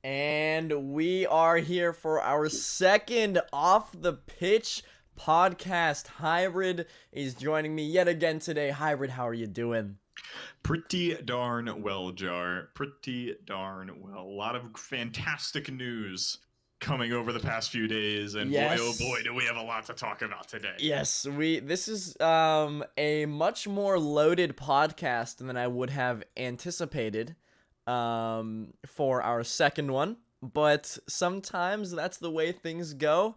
And we are here for our second Off the Pitch podcast. Hybrid is joining me yet again today. Hybrid, how are you doing? Pretty darn well, Jar. Pretty darn well. A lot of fantastic news coming over the past few days, and Yes. boy, oh boy, do we have a lot to talk about today. Yes, this is a much more loaded podcast than I would have anticipated for our second one, but sometimes that's the way things go,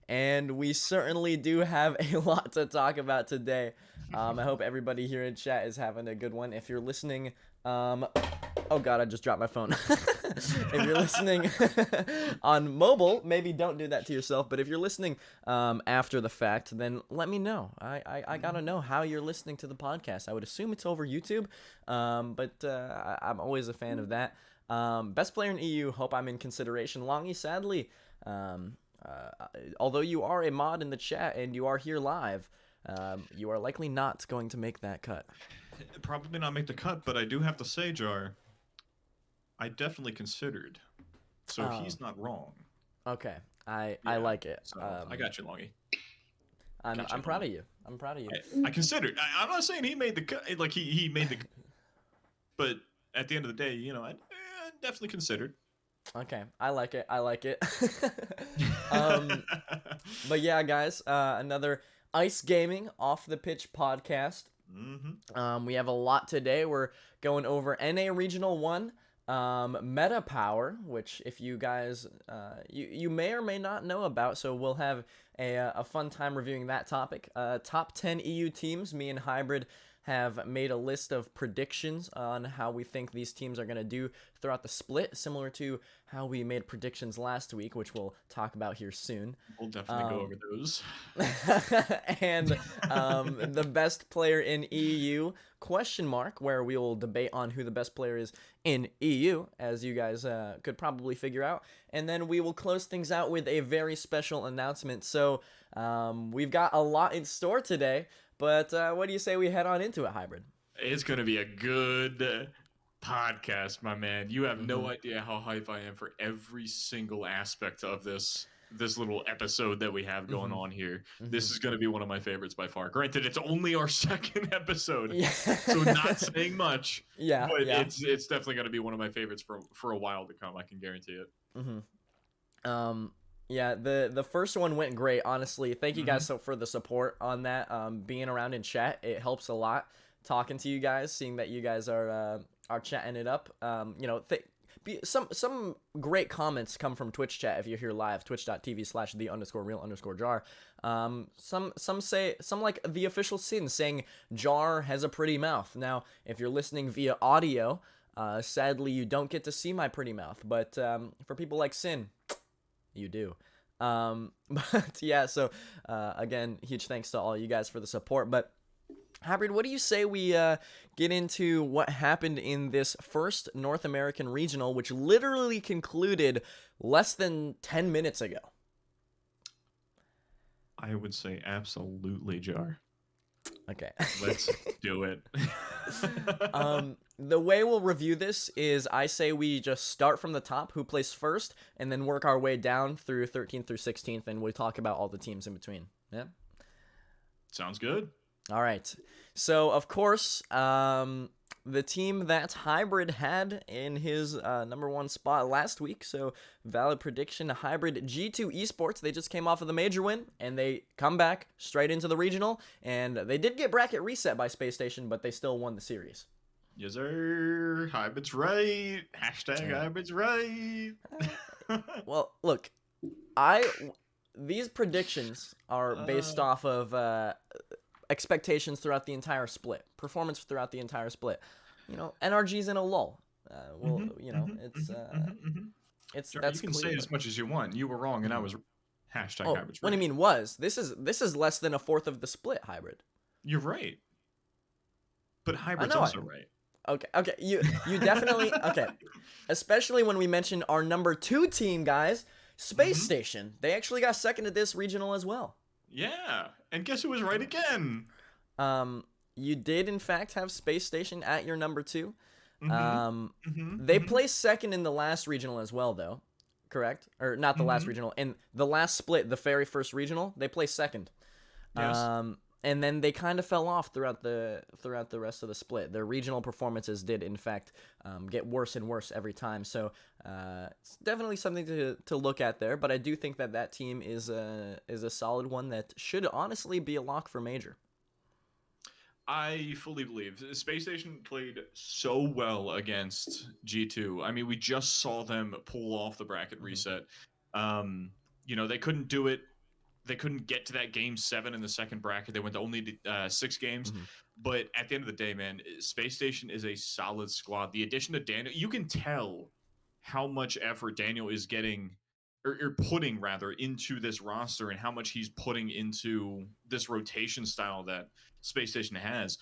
and we certainly do have a lot to talk about today. I hope everybody here in chat is having a good one. If you're listening, oh god, I just dropped my phone. If you're listening on mobile, maybe don't do that to yourself. But if you're listening after the fact, then let me know. I gotta know how you're listening to the podcast. I would assume it's over YouTube, but I'm always a fan of that. Best player in EU, hope I'm in consideration. Longy, sadly, although you are a mod in the chat and you are here live, you are likely not going to make that cut. Probably not make the cut, but I do have to say, Jar, I definitely considered. So he's not wrong. Okay, I like it. So I got you, Longy. I'm proud of you. I'm proud of you. I considered. I'm not saying he made the cut, like he made the, but at the end of the day, you know, I definitely considered. Okay, I like it. I like it. But yeah, guys, another Ice Gaming Off the Pitch podcast. We have a lot today. We're going over NA Regional 1, Meta Power, which if you guys, you may or may not know about, so we'll have a fun time reviewing that topic. Top 10 EU teams, me and Hybrid have made a list of predictions on how we think these teams are going to do throughout the split, similar to how we made predictions last week, which we'll talk about here soon. We'll definitely go over those. And the best player in EU, question mark, where we will debate on who the best player is in EU, as you guys could probably figure out. And then we will close things out with a very special announcement. So we've got a lot in store today. But what do you say we head on into it, Hybrid? It's going to be a good podcast, my man. You have no idea how hype I am for every single aspect of this little episode that we have going on here. This is going to be one of my favorites by far. Granted, it's only our second episode, so not saying much. Yeah, but it's definitely going to be one of my favorites for a while to come. I can guarantee it. Yeah, the first one went great, honestly. Thank you guys for the support on that. Being around in chat, it helps a lot. Talking to you guys, seeing that you guys are chatting it up. You know, some great comments come from Twitch chat if you're here live, twitch.tv/the_real_jar. Some like the official Sin saying Jar has a pretty mouth. Now, if you're listening via audio, sadly you don't get to see my pretty mouth, but for people like Sin, you do. But yeah, so again, huge thanks to all you guys for the support. But Hybrid, what do you say we get into what happened in this first North American regional, which literally concluded less than 10 minutes ago? I would say absolutely, Jar. Okay. Let's do it. The way we'll review this is I say we just start from the top, who placed first, and then work our way down through 13th through 16th, and we talk about all the teams in between. Yeah? Sounds good. All right. So, of course, the team that Hybrid had in his number one spot last week, so valid prediction, Hybrid G2 Esports, they just came off of the major win, and they come back straight into the regional, and they did get bracket reset by Space Station, but they still won the series. Yes, sir. Hybrid's right. Hashtag Hybrid's right. Well, look, these predictions are based off of expectations throughout the entire split, performance throughout the entire split. You know, NRG's in a lull. You know, it's Sure, that's you can clear. say as much as you want. You were wrong, and I was hashtag Oh, Hybrid's right. what do you mean was? This is less than a fourth of the split, Hybrid. You're right. But Hybrid's know also right. Okay, you definitely okay. Especially when we mentioned our number 2 team, guys, Space Station. They actually got second at this regional as well. Yeah, and guess who was right again? You did in fact have Space Station at your number 2. Mm-hmm. They Mm-hmm. placed second in the last regional as well, though. Correct? Or not the last Mm-hmm. regional. In the last split, the very first regional, they placed second. Yes. And then they kind of fell off throughout the rest of the split. Their regional performances did, in fact, get worse and worse every time. So it's definitely something to look at there. But I do think that team is a solid one that should honestly be a lock for major. I fully believe Space Station played so well against G2. I mean, we just saw them pull off the bracket reset. Um, they couldn't do it. They couldn't get to that game 7 in the second bracket. They went to only 6 games. Mm-hmm. But at the end of the day, man, Space Station is a solid squad. The addition of Daniel, you can tell how much effort Daniel is getting or putting rather into this roster and how much he's putting into this rotation style that Space Station has,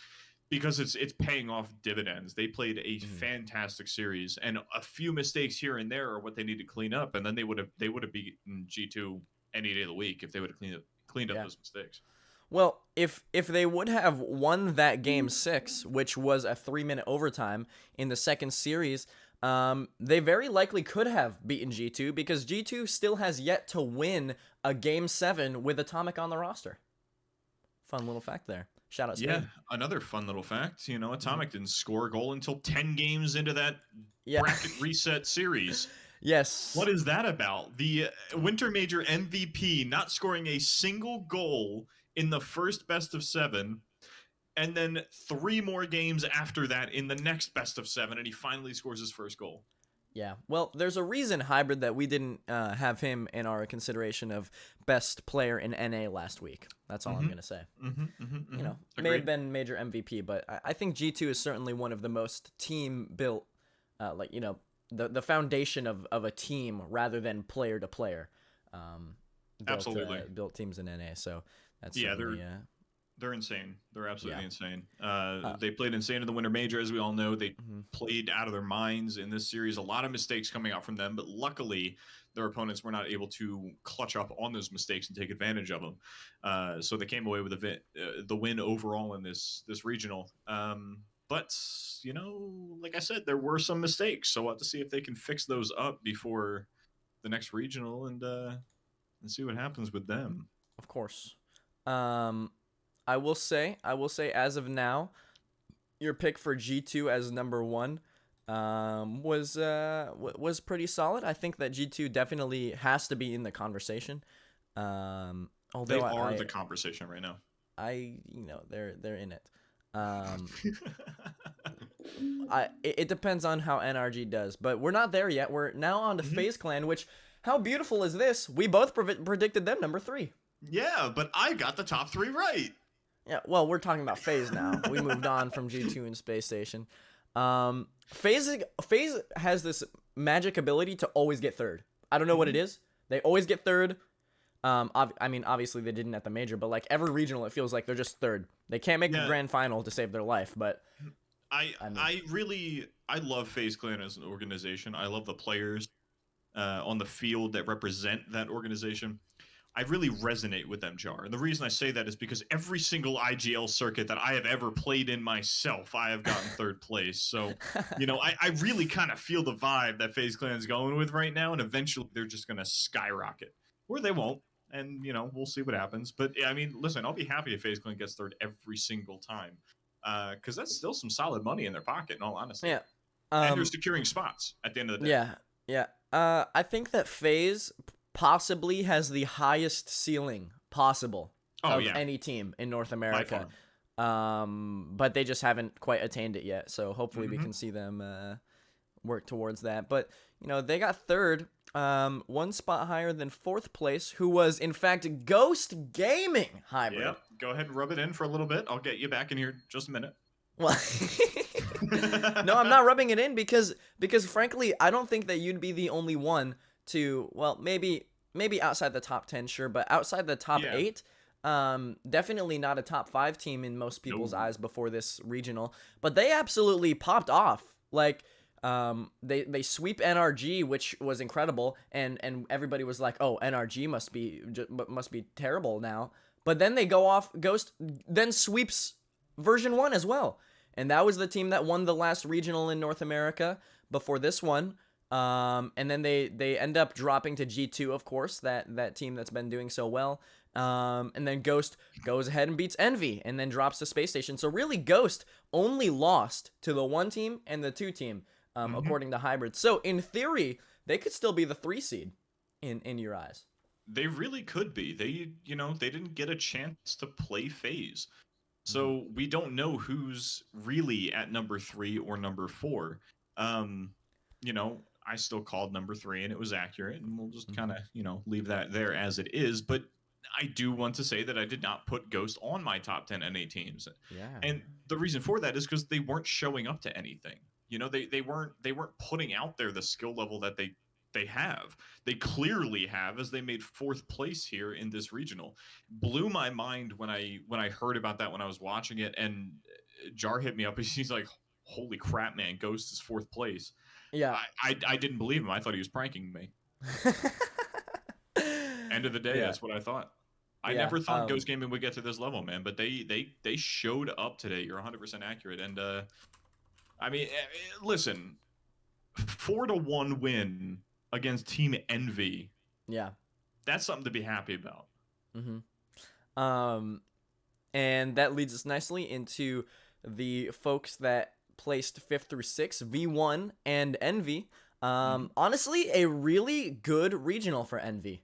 because it's paying off dividends. They played a fantastic series, and a few mistakes here and there are what they need to clean up, and then they would have beaten G2 any day of the week if they would have cleaned up those mistakes. Well, if they would have won that game 6, which was a 3-minute overtime in the second series, they very likely could have beaten G2, because G2 still has yet to win a game 7 with Atomic on the roster. Fun little fact there. Shout out Spain. Yeah, another fun little fact. Atomic didn't score a goal until 10 games into that bracket reset series. Yes. What is that about? The Winter Major MVP not scoring a single goal in the first best of 7, and then 3 more games after that in the next best of 7, and he finally scores his first goal. Yeah, well, there's a reason, Hybrid, that we didn't have him in our consideration of best player in NA last week. That's all I'm going to say. May have been major MVP, but I think G2 is certainly one of the most team-built, the foundation of a team rather than player to player. Absolutely. Built teams in NA, so that's they're insane. They're absolutely insane. They played insane in the Winter Major, as we all know. They played out of their minds in this series. A lot of mistakes coming out from them, but luckily their opponents were not able to clutch up on those mistakes and take advantage of them. So they came away with the win overall in this regional. But, like I said, there were some mistakes. So we'll have to see if they can fix those up before the next regional and see what happens with them. Of course. I will say, as of now, your pick for G2 as number 1 was pretty solid. I think that G2 definitely has to be in the conversation. Although they are the conversation right now. They're in it. It depends on how NRG does, but we're not there yet. We're now on to FaZe Clan, which, how beautiful is this? We both predicted them number 3. Yeah, but I got the top 3 right. Yeah, well, we're talking about FaZe now. We moved on from G2 and Space Station. FaZe has this magic ability to always get third. I don't know what it is. They always get third. Obviously they didn't at the major, but like every regional, it feels like they're just third. They can't make the grand final to save their life, but I love FaZe Clan as an organization. I love the players on the field that represent that organization. I really resonate with them, Jar. And the reason I say that is because every single IGL circuit that I have ever played in myself, I have gotten third place. So, I really kind of feel the vibe that FaZe Clan is going with right now, and eventually they're just going to skyrocket. Or they won't, and, we'll see what happens. But, I mean, listen, I'll be happy if FaZe Clan gets third every single time, because that's still some solid money in their pocket, in all honesty. Yeah. And they're securing spots at the end of the day. Yeah. I think that FaZe possibly has the highest ceiling possible of any team in North America. But they just haven't quite attained it yet. So hopefully we can see them work towards that. But, they got third, 1 spot higher than 4th place, who was, in fact, Ghost Gaming Hybrid. Yep. Go ahead and rub it in for a little bit. I'll get you back in here in just a minute. Well, no, I'm not rubbing it in because frankly, I don't think that you'd be the only one to, well, maybe outside the top 10, sure, but outside the top 8, definitely not a top 5 team in most people's eyes before this regional, but they absolutely popped off. Like, they sweep NRG, which was incredible, and everybody was like, oh, NRG must be terrible now. But then they go off, Ghost then sweeps version 1 as well. and that was the team that won the last regional in North America before this one. And then they end up dropping to G2, of course, that team that's been doing so well. And then Ghost goes ahead and beats Envy and then drops to Space Station. So really, Ghost only lost to the 1 team and the 2 team, according to Hybrid. So in theory, they could still be the 3 seed in your eyes. They really could be. They didn't get a chance to play FaZe. So we don't know who's really at number 3 or number 4. I still called number 3 and it was accurate, and we'll just kind of, leave that there as it is. But I do want to say that I did not put Ghost on my top 10 NA teams. Yeah. And the reason for that is because they weren't showing up to anything. They weren't putting out there the skill level that they have. They clearly have, as they made 4th place here in this regional. Blew my mind when I heard about that when I was watching it, and Jar hit me up and he's like, holy crap, man, Ghost is 4th place. Yeah. I didn't believe him. I thought he was pranking me. End of the day, that's what I thought. I never thought Ghost Gaming would get to this level, man, but they showed up today. You're 100% accurate. And listen, 4-1 win against Team Envy. Yeah. That's something to be happy about. And that leads us nicely into the folks that placed 5th through 6th, V1 and Envy. Honestly, a really good regional for Envy.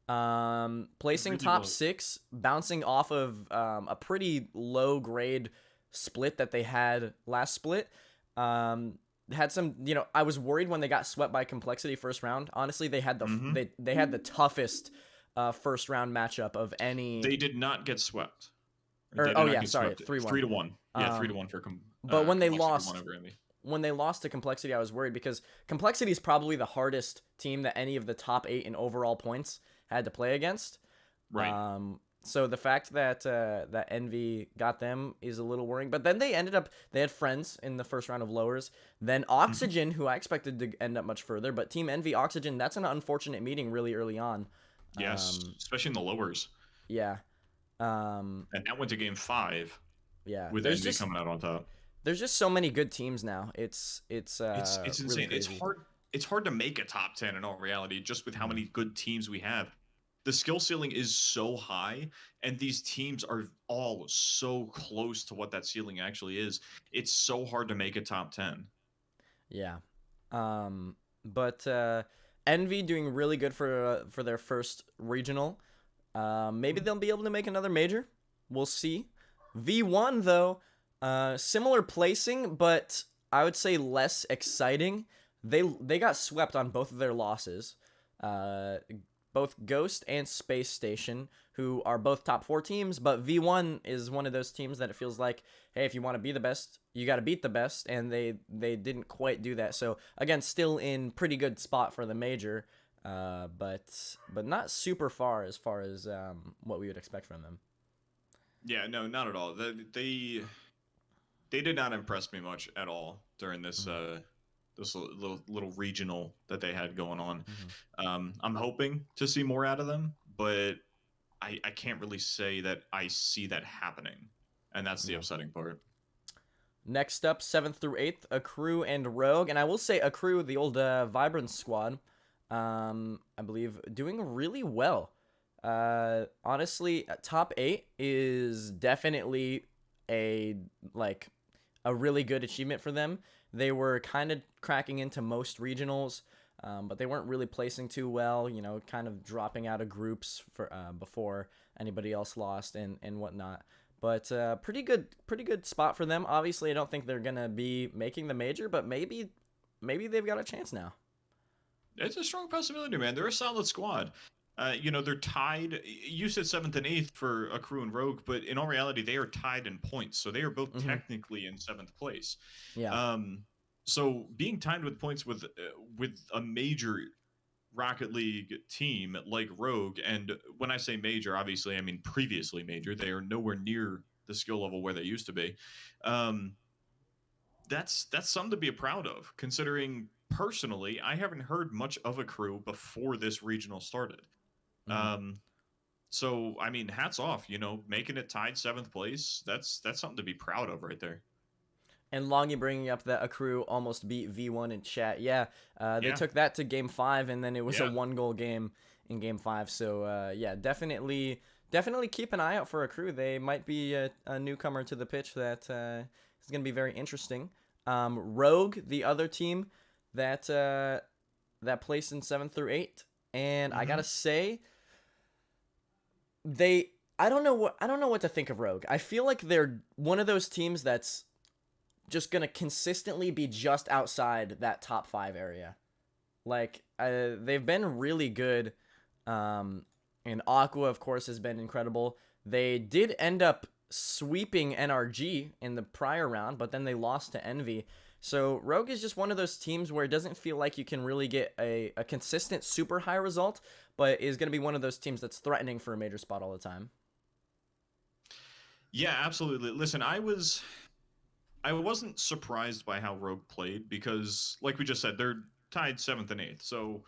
Placing really top 6, bouncing off of a pretty low grade split that they had last split. Had some, I was worried when they got swept by Complexity first round. Honestly, they had they had the toughest first round matchup of any. They did not get swept. 3-1. 3-1. Yeah, 3-1 for. But when they lost to Complexity, I was worried because Complexity is probably the hardest team that any of the top 8 in overall points had to play against. Right. So the fact that that Envy got them is a little worrying. But then they had Friends in the first round of lowers. Then Oxygen, who I expected to end up much further. But Team Envy, Oxygen, that's an unfortunate meeting really early on. Yes, especially in the lowers. Yeah. And that went to game 5. Yeah. With Envy coming out on top. There's just so many good teams now. It's insane. Really it's hard to make a top 10 in all reality, just with how many good teams we have. The skill ceiling is so high, and these teams are all so close to what that ceiling actually is. It's so hard to make a top 10. Yeah. But Envy doing really good for their first regional. Maybe they'll be able to make another major. We'll see. V1 though, similar placing, but I would say less exciting. They got swept on both of their losses. Both Ghost and Space Station, who are both top 4 teams, but V1 is one of those teams that it feels like, hey, if you want to be the best, you got to beat the best, and they didn't quite do that. So again, still in pretty good spot for the major, but not super far as what we would expect from them. Yeah, no, not at all. They did not impress me much at all during this this little regional that they had going on. I'm hoping to see more out of them, but I can't really say that I see that happening, and that's the upsetting part. Next up, 7th through 8th, Accru and Rogue, and I will say Accru, the old Vibrance squad, I believe, doing really well. Honestly, top 8 is definitely a really good achievement for them. They were kind of cracking into most regionals, but they weren't really placing too well, kind of dropping out of groups for before anybody else lost and whatnot. But pretty good spot for them. Obviously, I don't think they're going to be making the major, but maybe they've got a chance now. It's a strong possibility, man. They're a solid squad. They're tied. You said 7th and 8th for Accru and Rogue, but in all reality, they are tied in points. So they are both technically in 7th place. Yeah. So being tied with points with a major Rocket League team like Rogue, and when I say major, obviously I mean previously major. They are nowhere near the skill level where they used to be. That's something to be proud of, considering personally I haven't heard much of Accru before this regional started. So I mean, hats off, making it tied 7th place. That's something to be proud of right there. And Longy bringing up that Accrue almost beat V1 in chat. Yeah, they Yeah. took that to Game 5, and then it was a Yeah. 1-goal game in Game 5. So, yeah, definitely keep an eye out for Accrue. They might be a newcomer to the pitch that is going to be very interesting. Rogue, the other team that placed in 7th through 8th. And I got to say, I don't know what to think of Rogue. I feel like they're one of those teams that's just gonna consistently be just outside that top 5 area. Like they've been really good, and Aqua, of course, has been incredible. They did end up sweeping NRG in the prior round, but then they lost to Envy. So Rogue is just one of those teams where it doesn't feel like you can really get a consistent super high result, but is going to be one of those teams that's threatening for a major spot all the time. Yeah, absolutely. Listen, I wasn't surprised by how Rogue played because, like we just said, they're tied 7th and 8th. So,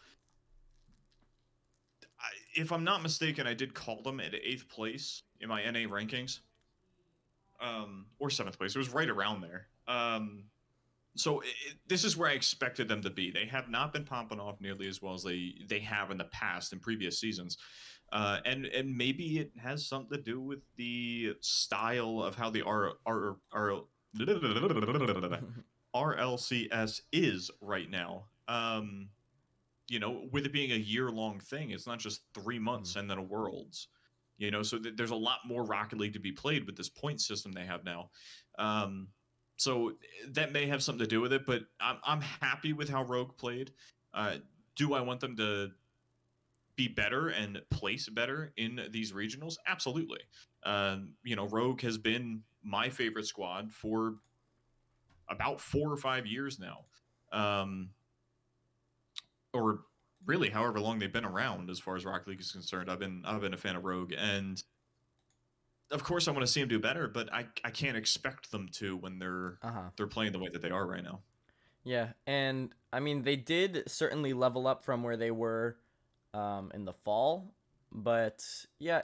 if I'm not mistaken, I did call them at 8th place in my NA rankings, or 7th place. It was right around there. So this is where I expected them to be. They have not been popping off nearly as well as they have in the past in previous seasons. And maybe it has something to do with the style of how the RLCS is right now. With it being a year-long thing, it's not just 3 months and then a Worlds. So there's a lot more Rocket League to be played with this point system they have now. So that may have something to do with it, but I'm happy with how Rogue played. Do I want them to be better and place better in these regionals? Absolutely. Rogue has been my favorite squad for about 4 or 5 years now, or really however long they've been around as far as Rocket League is concerned. I've been a fan of Rogue, and of course I want to see them do better, but I can't expect them to when they're playing the way that they are right now. Yeah, and I mean they did certainly level up from where they were in the fall, but yeah,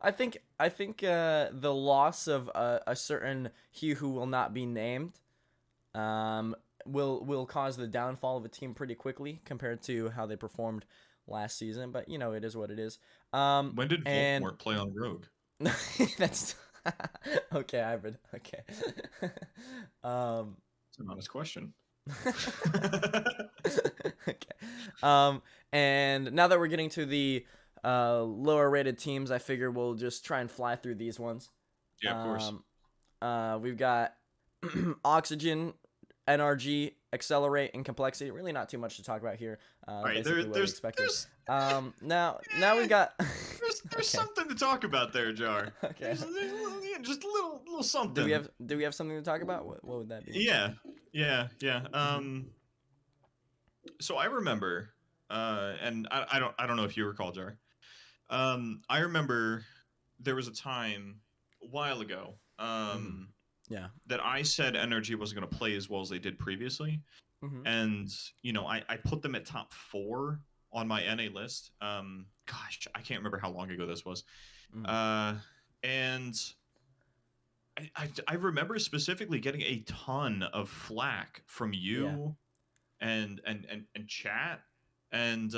I think the loss of a certain he who will not be named will cause the downfall of a team pretty quickly compared to how they performed last season. But it is what it is. When did Voldemort play on Rogue? That's okay, Ivan. Okay. It's an honest question. Okay. And now that we're getting to the lower rated teams, I figure we'll just try and fly through these ones. Yeah, of course. We've got Oxygen, NRG, Accelerate, and Complexity. Really not too much to talk about here. Right, there's now we got there's something to talk about there, Jar. Okay. Just a little something. Do we have something to talk about? What would that be? Yeah. So I remember, and I don't know if you recall, Jar. I remember there was a time a while ago, that I said NRG wasn't going to play as well as they did previously, and I put them at top 4 on my NA list. Gosh, I can't remember how long ago this was, and I remember specifically getting a ton of flack from you and chat, and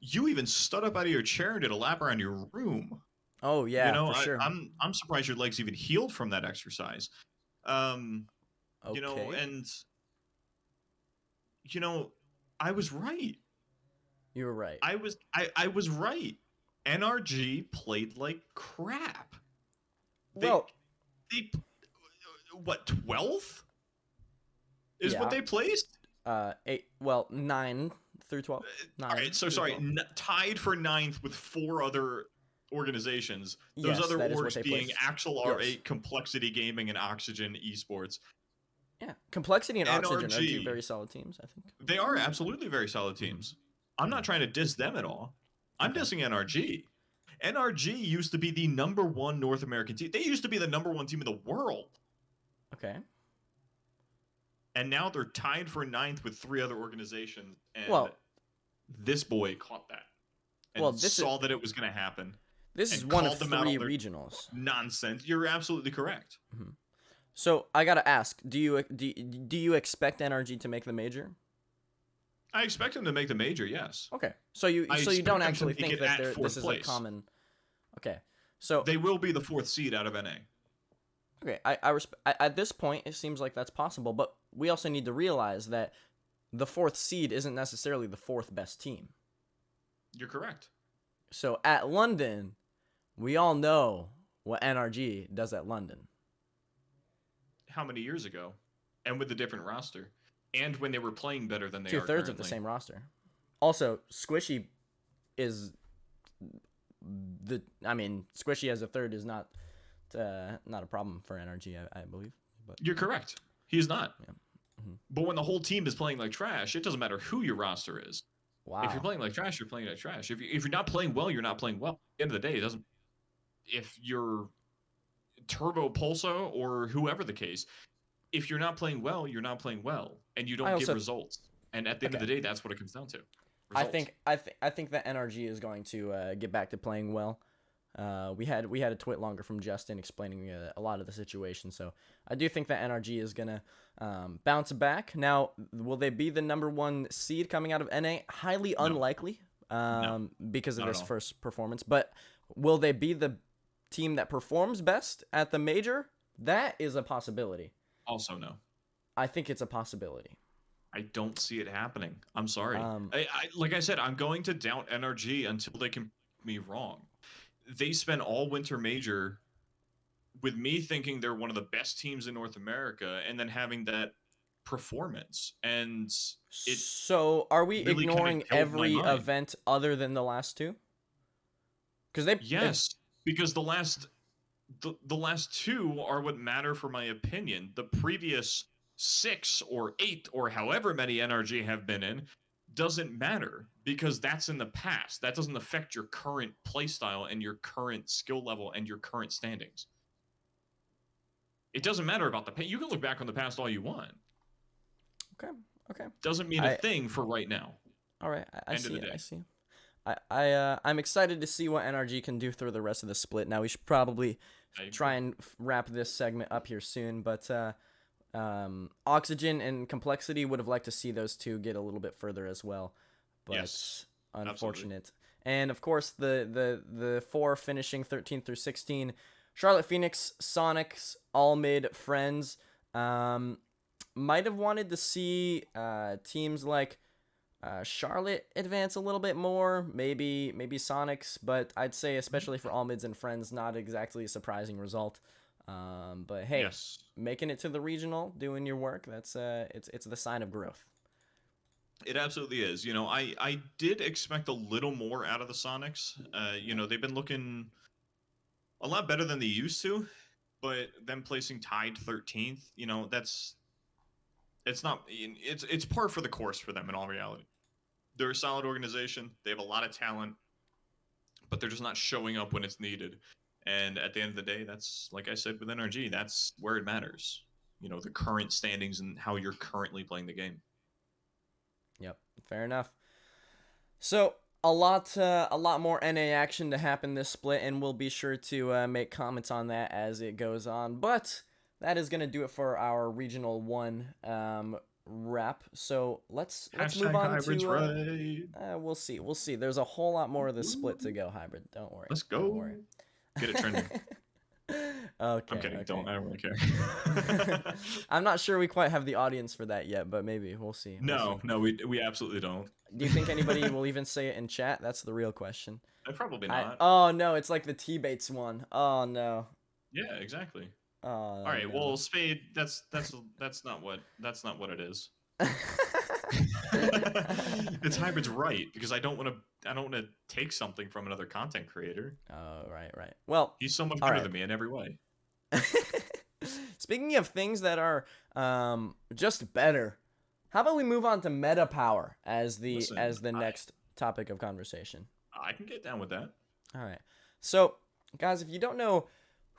you even stood up out of your chair and did a lap around your room. Oh yeah, for sure. I'm surprised your legs even healed from that exercise. Okay. And I was right. You were right. I was right. NRG played like crap. They what, 12th is what they placed? 9 through 12. All right, so sorry, tied for 9th with 4 other organizations. Those other orgs being Axel R8, Complexity Gaming, and Oxygen Esports. Yeah, Complexity and Oxygen NRG, are 2 very solid teams, I think. They are absolutely very solid teams. I'm not trying to diss them at all. I'm dissing NRG. NRG used to be the #1 North American team. They used to be the #1 team in the world. Okay. And now they're tied for 9th with 3 other organizations. And this boy caught that. And saw that it was going to happen. This is one of 3 regionals. Nonsense. You're absolutely correct. So I gotta ask, do you expect NRG to make the major? I expect them to make the major, yes. Okay, so you I don't expect them to actually make think it that at this fourth is a place. common. Okay, so They will be the 4th seed out of NA. okay, at this point it seems like that's possible, but we also need to realize that the 4th seed isn't necessarily the 4th best team. You're correct. So at London, we all know what NRG does at London. How many years ago? And with a different roster. And when they were playing better than they are 2/3 currently. of the same roster. Also, Squishy is Squishy as a third is not a problem for NRG, I believe. But you're correct. He's not. Yeah. Mm-hmm. But when the whole team is playing like trash, it doesn't matter who your roster is. Wow. If you're playing like trash, you're playing like trash. If you're not playing well, you're not playing well. At the end of the day, it doesn't. If you're Turbo Pulso or whoever the case, if you're not playing well, you're not playing well, and you don't get results. And at the end of the day, that's what it comes down to. Results. I think that NRG is going to get back to playing well. We had a tweet longer from Justin explaining a lot of the situation, so I do think that NRG is gonna bounce back. Now, will they be the number 1 seed coming out of NA? Highly unlikely, because of this first performance. But will they be the team that performs best at the major? That is a possibility. Also, no. I think it's a possibility. I don't see it happening. I'm sorry. Like I said, I'm going to doubt NRG until they can prove me wrong. They spent all winter major with me thinking they're one of the best teams in North America, and then having that performance. And so are we really ignoring every event other than the last 2? Because the last 2 are what matter for my opinion. The previous 6 or 8 or however many NRG have been in doesn't matter, because that's in the past. That doesn't affect your current playstyle and your current skill level and your current standings. It doesn't matter about the past. You can look back on the past all you want. Okay. Doesn't mean a thing for right now. All right, I see. I'm excited to see what NRG can do through the rest of the split. Now we should probably try and wrap this segment up here soon, but Oxygen and Complexity would have liked to see those 2 get a little bit further as well, but yes, unfortunate. Absolutely. And of course the 4 finishing 13 through 16, Charlotte Phoenix, Sonics, All Mid, Friends. Might have wanted to see teams like Charlotte advance a little bit more, maybe Sonics, but I'd say especially for All Mids and Friends, not exactly a surprising result. But hey, making it to the regional, doing your work, that's it's the sign of growth. It absolutely is. I did expect a little more out of the Sonics. They've been looking a lot better than they used to, but them placing tied 13th, it's par for the course for them in all reality. They're a solid organization. They have a lot of talent, but they're just not showing up when it's needed. And at the end of the day, that's, like I said with NRG, that's where it matters. The current standings and how you're currently playing the game. Yep, fair enough. So a lot more NA action to happen this split, and we'll be sure to make comments on that as it goes on. But that is going to do it for our Regional 1 wrap. So let's move on to we'll see. There's a whole lot more of the split to go, Hybrid. Don't worry. Let's go. Don't worry. Get it trending. Okay. I'm kidding. Okay. I don't really care. I'm not sure we quite have the audience for that yet, but maybe we'll see. No, we absolutely don't. Do you think anybody will even say it in chat? That's the real question. Probably not. Oh no, it's like the T-Bates one. Oh no. Yeah, exactly. Oh, all right. No. Well, Spade, that's not what it is. It's Hybrid's right, because I don't want to take something from another content creator. Oh, right. Well, he's so much better than me in every way. Speaking of things that are just better, how about we move on to meta power as the next topic of conversation? I can get down with that. All right. So, guys, if you don't know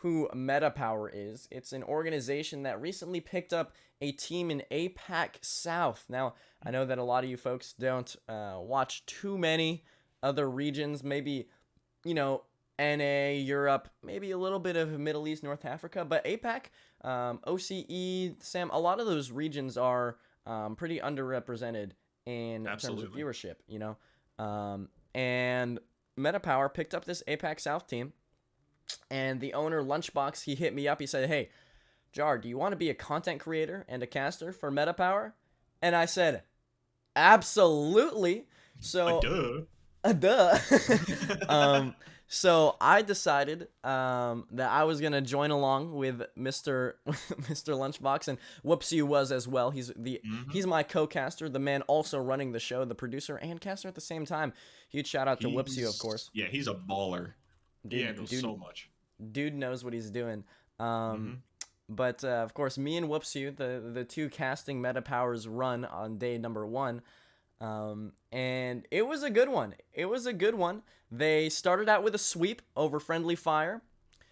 who Meta Power is, it's an organization that recently picked up a team in APAC South. Now, I know that a lot of you folks don't watch too many other regions. Maybe, NA, Europe, maybe a little bit of Middle East, North Africa, but APAC, OCE, Sam, a lot of those regions are pretty underrepresented in terms of Absolutely. viewership, you know. And MetaPower picked up this APAC South team, and the owner, Lunchbox, he hit me up. He said, "Hey, Jar, do you want to be a content creator and a caster for MetaPower?" And I said, absolutely. So, Duh. duh. So I decided that I was gonna join along with Mr. Mr. Lunchbox, and Whoopsie was as well. He's my co-caster, the man also running the show, the producer and caster at the same time. Huge shout out to Whoopsie, of course. Yeah, he's a baller. He handles so much. Dude knows what he's doing. Mm-hmm. But of course, me and Whoopsie, the two casting MetaPowers run on day number 1. And it was a good one. It was a good one. They started out with a sweep over Friendly Fire.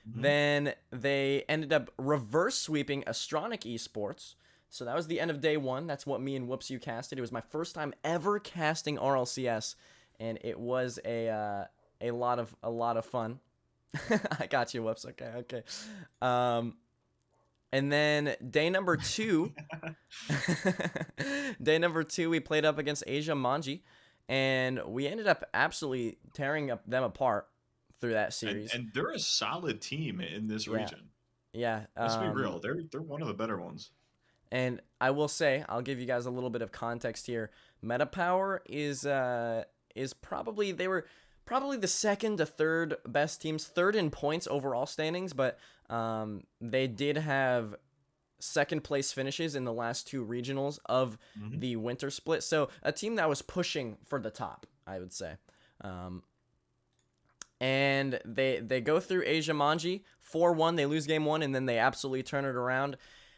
Mm-hmm. Then they ended up reverse sweeping Astronic Esports. So that was the end of day 1. That's what me and Whoopsie casted. It was my first time ever casting RLCS, and it was a lot of fun. I got you, Whoops. Okay. And then day number 2, we played up against Asia Manji, and we ended up absolutely tearing them apart through that series. And they're a solid team in this region. Yeah. Let's be real. They're one of the better ones. And I will say, I'll give you guys a little bit of context here. MetaPower is probably, they were probably the second to third best teams, third in points overall standings, but they did have second place finishes in the last 2 regionals of the winter split. So a team that was pushing for the top, I would say. And they go through Asia Manji 4-1. They lose game 1, and then they absolutely turn it around.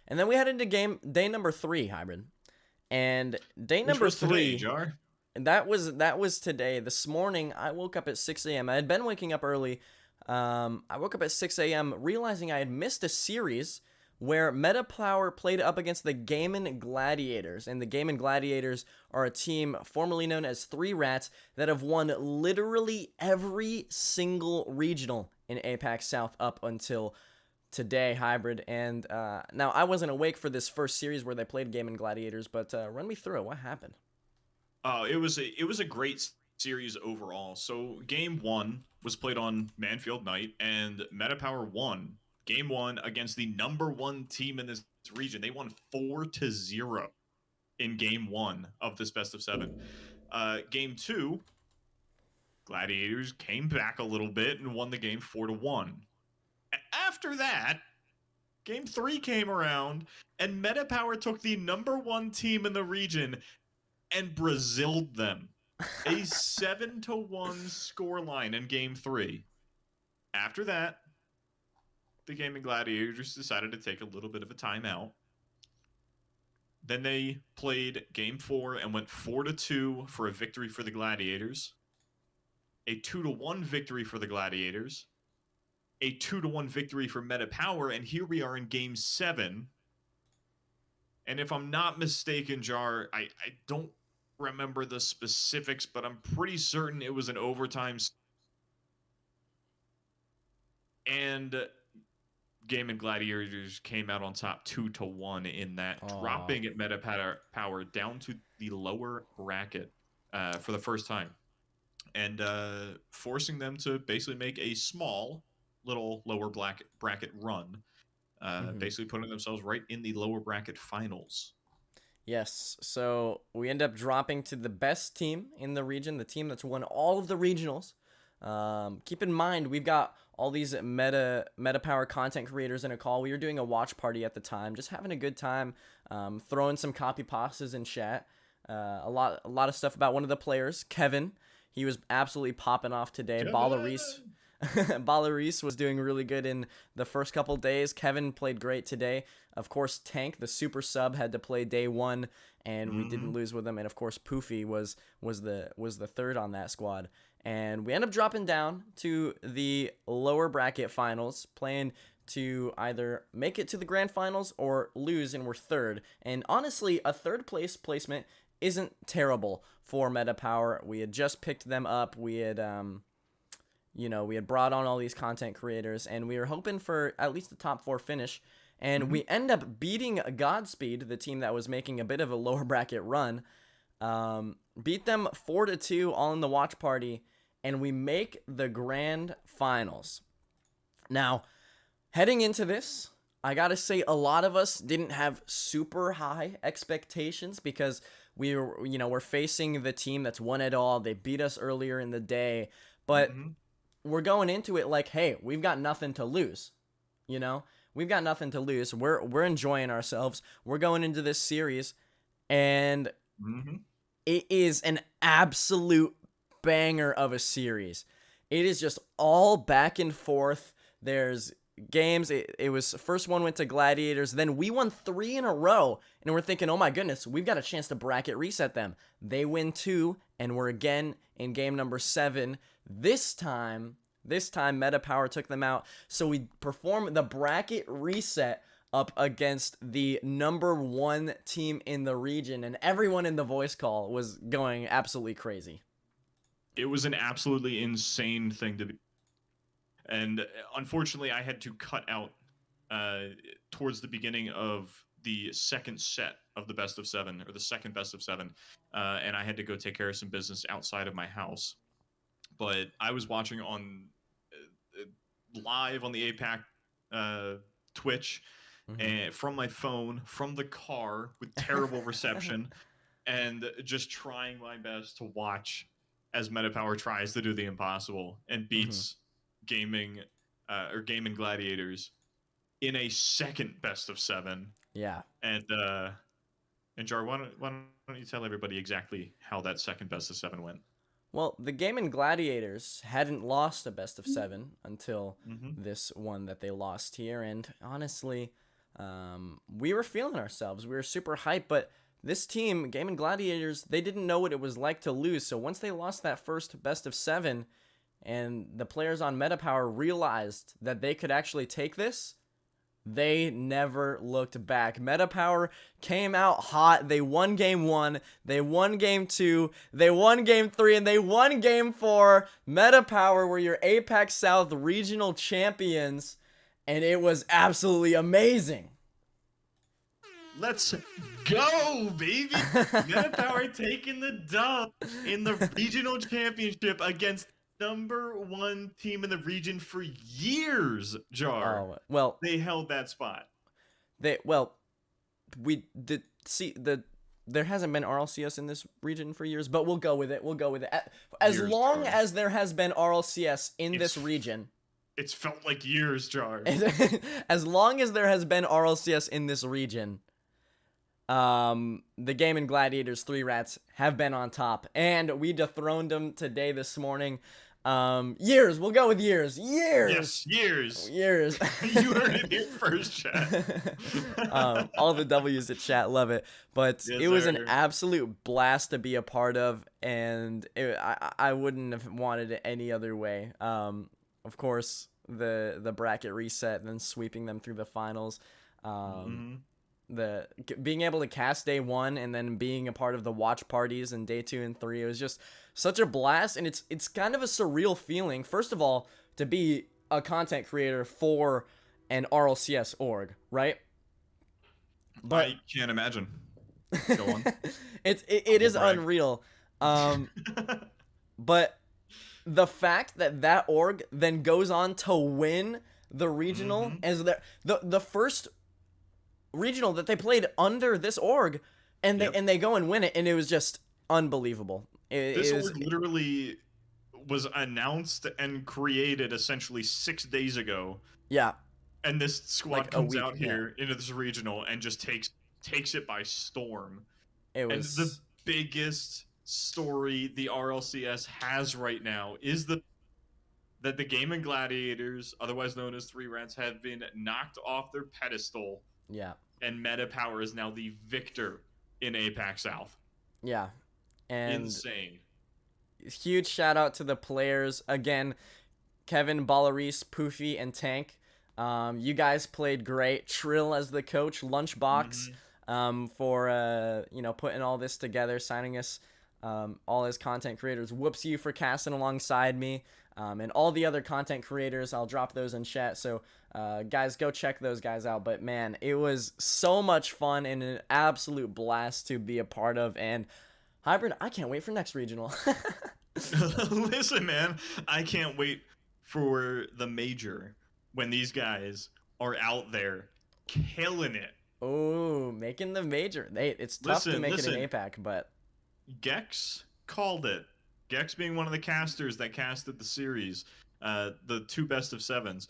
And then we head into day number 3, Hybrid. And day number 3. Today, Jar? That was today. This morning, I woke up at 6 a.m. I had been waking up early. I woke up at 6 a.m. realizing I had missed a series where MetaPower played up against the Gaimin Gladiators. And the Gaimin Gladiators are a team formerly known as 3 Rats that have won literally every single regional in APAC South up until today, Hybrid. And now, I wasn't awake for this first series where they played Gaimin Gladiators, but run me through it. What happened? It was a great series overall. So game 1 was played on Manfield Night, and MetaPower won game 1 against the number 1 team in this region. They won 4-0 in game 1 of this best of 7. Game 2, Gladiators came back a little bit and won the game 4-1. After that, game 3 came around, and MetaPower took the number 1 team in the region and Braziled them. A 7-1 scoreline in game 3. After that, the Gaimin Gladiators decided to take a little bit of a timeout. Then they played game 4 and went 4-2 for a victory for the Gladiators. A 2-1 victory for the Gladiators. A 2-1 victory for MetaPower, and here we are in game 7. And if I'm not mistaken, Jar, I don't remember the specifics, but I'm pretty certain it was an overtime. And Gaimin Gladiators came out on top 2-1 in that, dropping at MetaPower down to the lower bracket for the first time. And forcing them to basically make a small little lower bracket run, basically putting themselves right in the lower bracket finals. Yes, so we end up dropping to the best team in the region, the team that's won all of the regionals. Keep in mind, we've got all these MetaPower content creators in a call. We were doing a watch party at the time, just having a good time, throwing some copy pastas in chat. A lot of stuff about one of the players, Kevin. He was absolutely popping off today. Balaris was doing really good in the first couple days. Kevin played great today. Of course, Tank, the super sub, had to play day 1, and we didn't lose with him. And of course, Poofy was the third on that squad. And we end up dropping down to the lower bracket finals, playing to either make it to the grand finals or lose, and we're third. And honestly, a third place placement isn't terrible for MetaPower. We had just picked them up. We had we had brought on all these content creators, and we were hoping for at least a top 4 finish. And we end up beating Godspeed, the team that was making a bit of a lower bracket run. Beat them 4-2 all in the watch party, and we make the grand finals. Now, heading into this, I gotta say a lot of us didn't have super high expectations because we're facing the team that's won it all. They beat us earlier in the day, but we're going into it like, hey, we've got nothing to lose. We've got nothing to lose. We're enjoying ourselves. We're going into this series, and it is an absolute banger of a series. It is just all back and forth. There's games. It was first one went to Gladiators. Then we won 3 in a row, and we're thinking, oh my goodness, we've got a chance to bracket reset them. They win 2, and we're again in game number 7. This time, Meta Power took them out. So we perform the bracket reset up against the number 1 team in the region, and everyone in the voice call was going absolutely crazy. It was an absolutely insane thing to be. And unfortunately, I had to cut out towards the beginning of the second set of the best of 7, or the second best of 7, and I had to go take care of some business outside of my house. But I was watching on live on the APAC Twitch, and from my phone, from the car with terrible reception, and just trying my best to watch as Meta Power tries to do the impossible and beats Gaming Gladiators in a second best of 7. Yeah. And Jar, why don't you tell everybody exactly how that second best of 7 went? Well, the Gaming Gladiators hadn't lost a best of 7 until this one that they lost here, and honestly, we were feeling ourselves. We were super hyped, but this team, Gaming Gladiators, they didn't know what it was like to lose. So once they lost that first best of 7, and the players on Meta Power realized that they could actually take this, they never looked back. Meta Power came out hot. They won game 1, they won game 2, they won game 3, and they won game 4. Meta Power were your APAC South regional champions, and it was absolutely amazing. Let's go, baby! Meta Power taking the dub in the regional championship against number 1 team in the region for years, Jar. Oh, well, they held that spot. There hasn't been RLCS in this region for years, but we'll go with it. As long as there has been RLCS in this region. It's felt like years, Jar. As long as there has been RLCS in this region, the Gaming Gladiators 3 Rats have been on top, and we dethroned them today this morning. Years. We'll go with years. Yes, years. You heard it here first, chat. All the W's at chat, love it. But yes, it was an absolute blast to be a part of, and I wouldn't have wanted it any other way. Of course, the bracket reset, and then sweeping them through the finals. Being able to cast day 1 and then being a part of the watch parties in day 2 and 3, it was just such a blast, and it's kind of a surreal feeling. First of all, to be a content creator for an RLCS org, right? But I can't imagine. Go on. it is unreal. But the fact that org then goes on to win the regional as the first regional that they played under this org, and they go and win it, and it was just unbelievable. This org literally was announced and created essentially 6 days ago. Yeah. And this squad comes out here into this regional and just takes it by storm. It was, and the biggest story the RLCS has right now is that the Gaming Gladiators, otherwise known as 3 Rats, have been knocked off their pedestal. Yeah. And Meta Power is now the victor in APAC South. Yeah. And insane. Huge shout out to the players. Again, Kevin, Ballaris, Poofy, and Tank. You guys played great. Trill as the coach, Lunchbox, for putting all this together, signing us all his content creators. Whoops you for casting alongside me, and all the other content creators. I'll drop those in chat. So, guys, go check those guys out. But man, it was so much fun and an absolute blast to be a part of. And Hybrid, I can't wait for next regional. Listen, man, I can't wait for the major when these guys are out there killing it. Oh, making the major. It's tough to make it an APAC, but Gex called it. Gex being one of the casters that casted the series, the 2 best of 7s.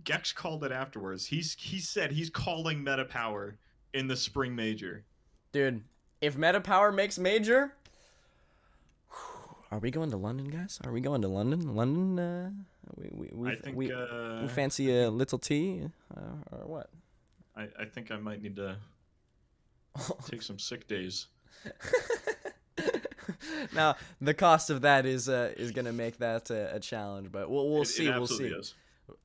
Gex called it afterwards. He said he's calling Meta Power in the spring major. Dude, if Meta Power makes major, are we going to London, guys? Are we going to London? London? We fancy a little tea, or what? I think I might need to take some sick days. Now the cost of that is gonna make that a challenge, but we'll see. We'll see. Is.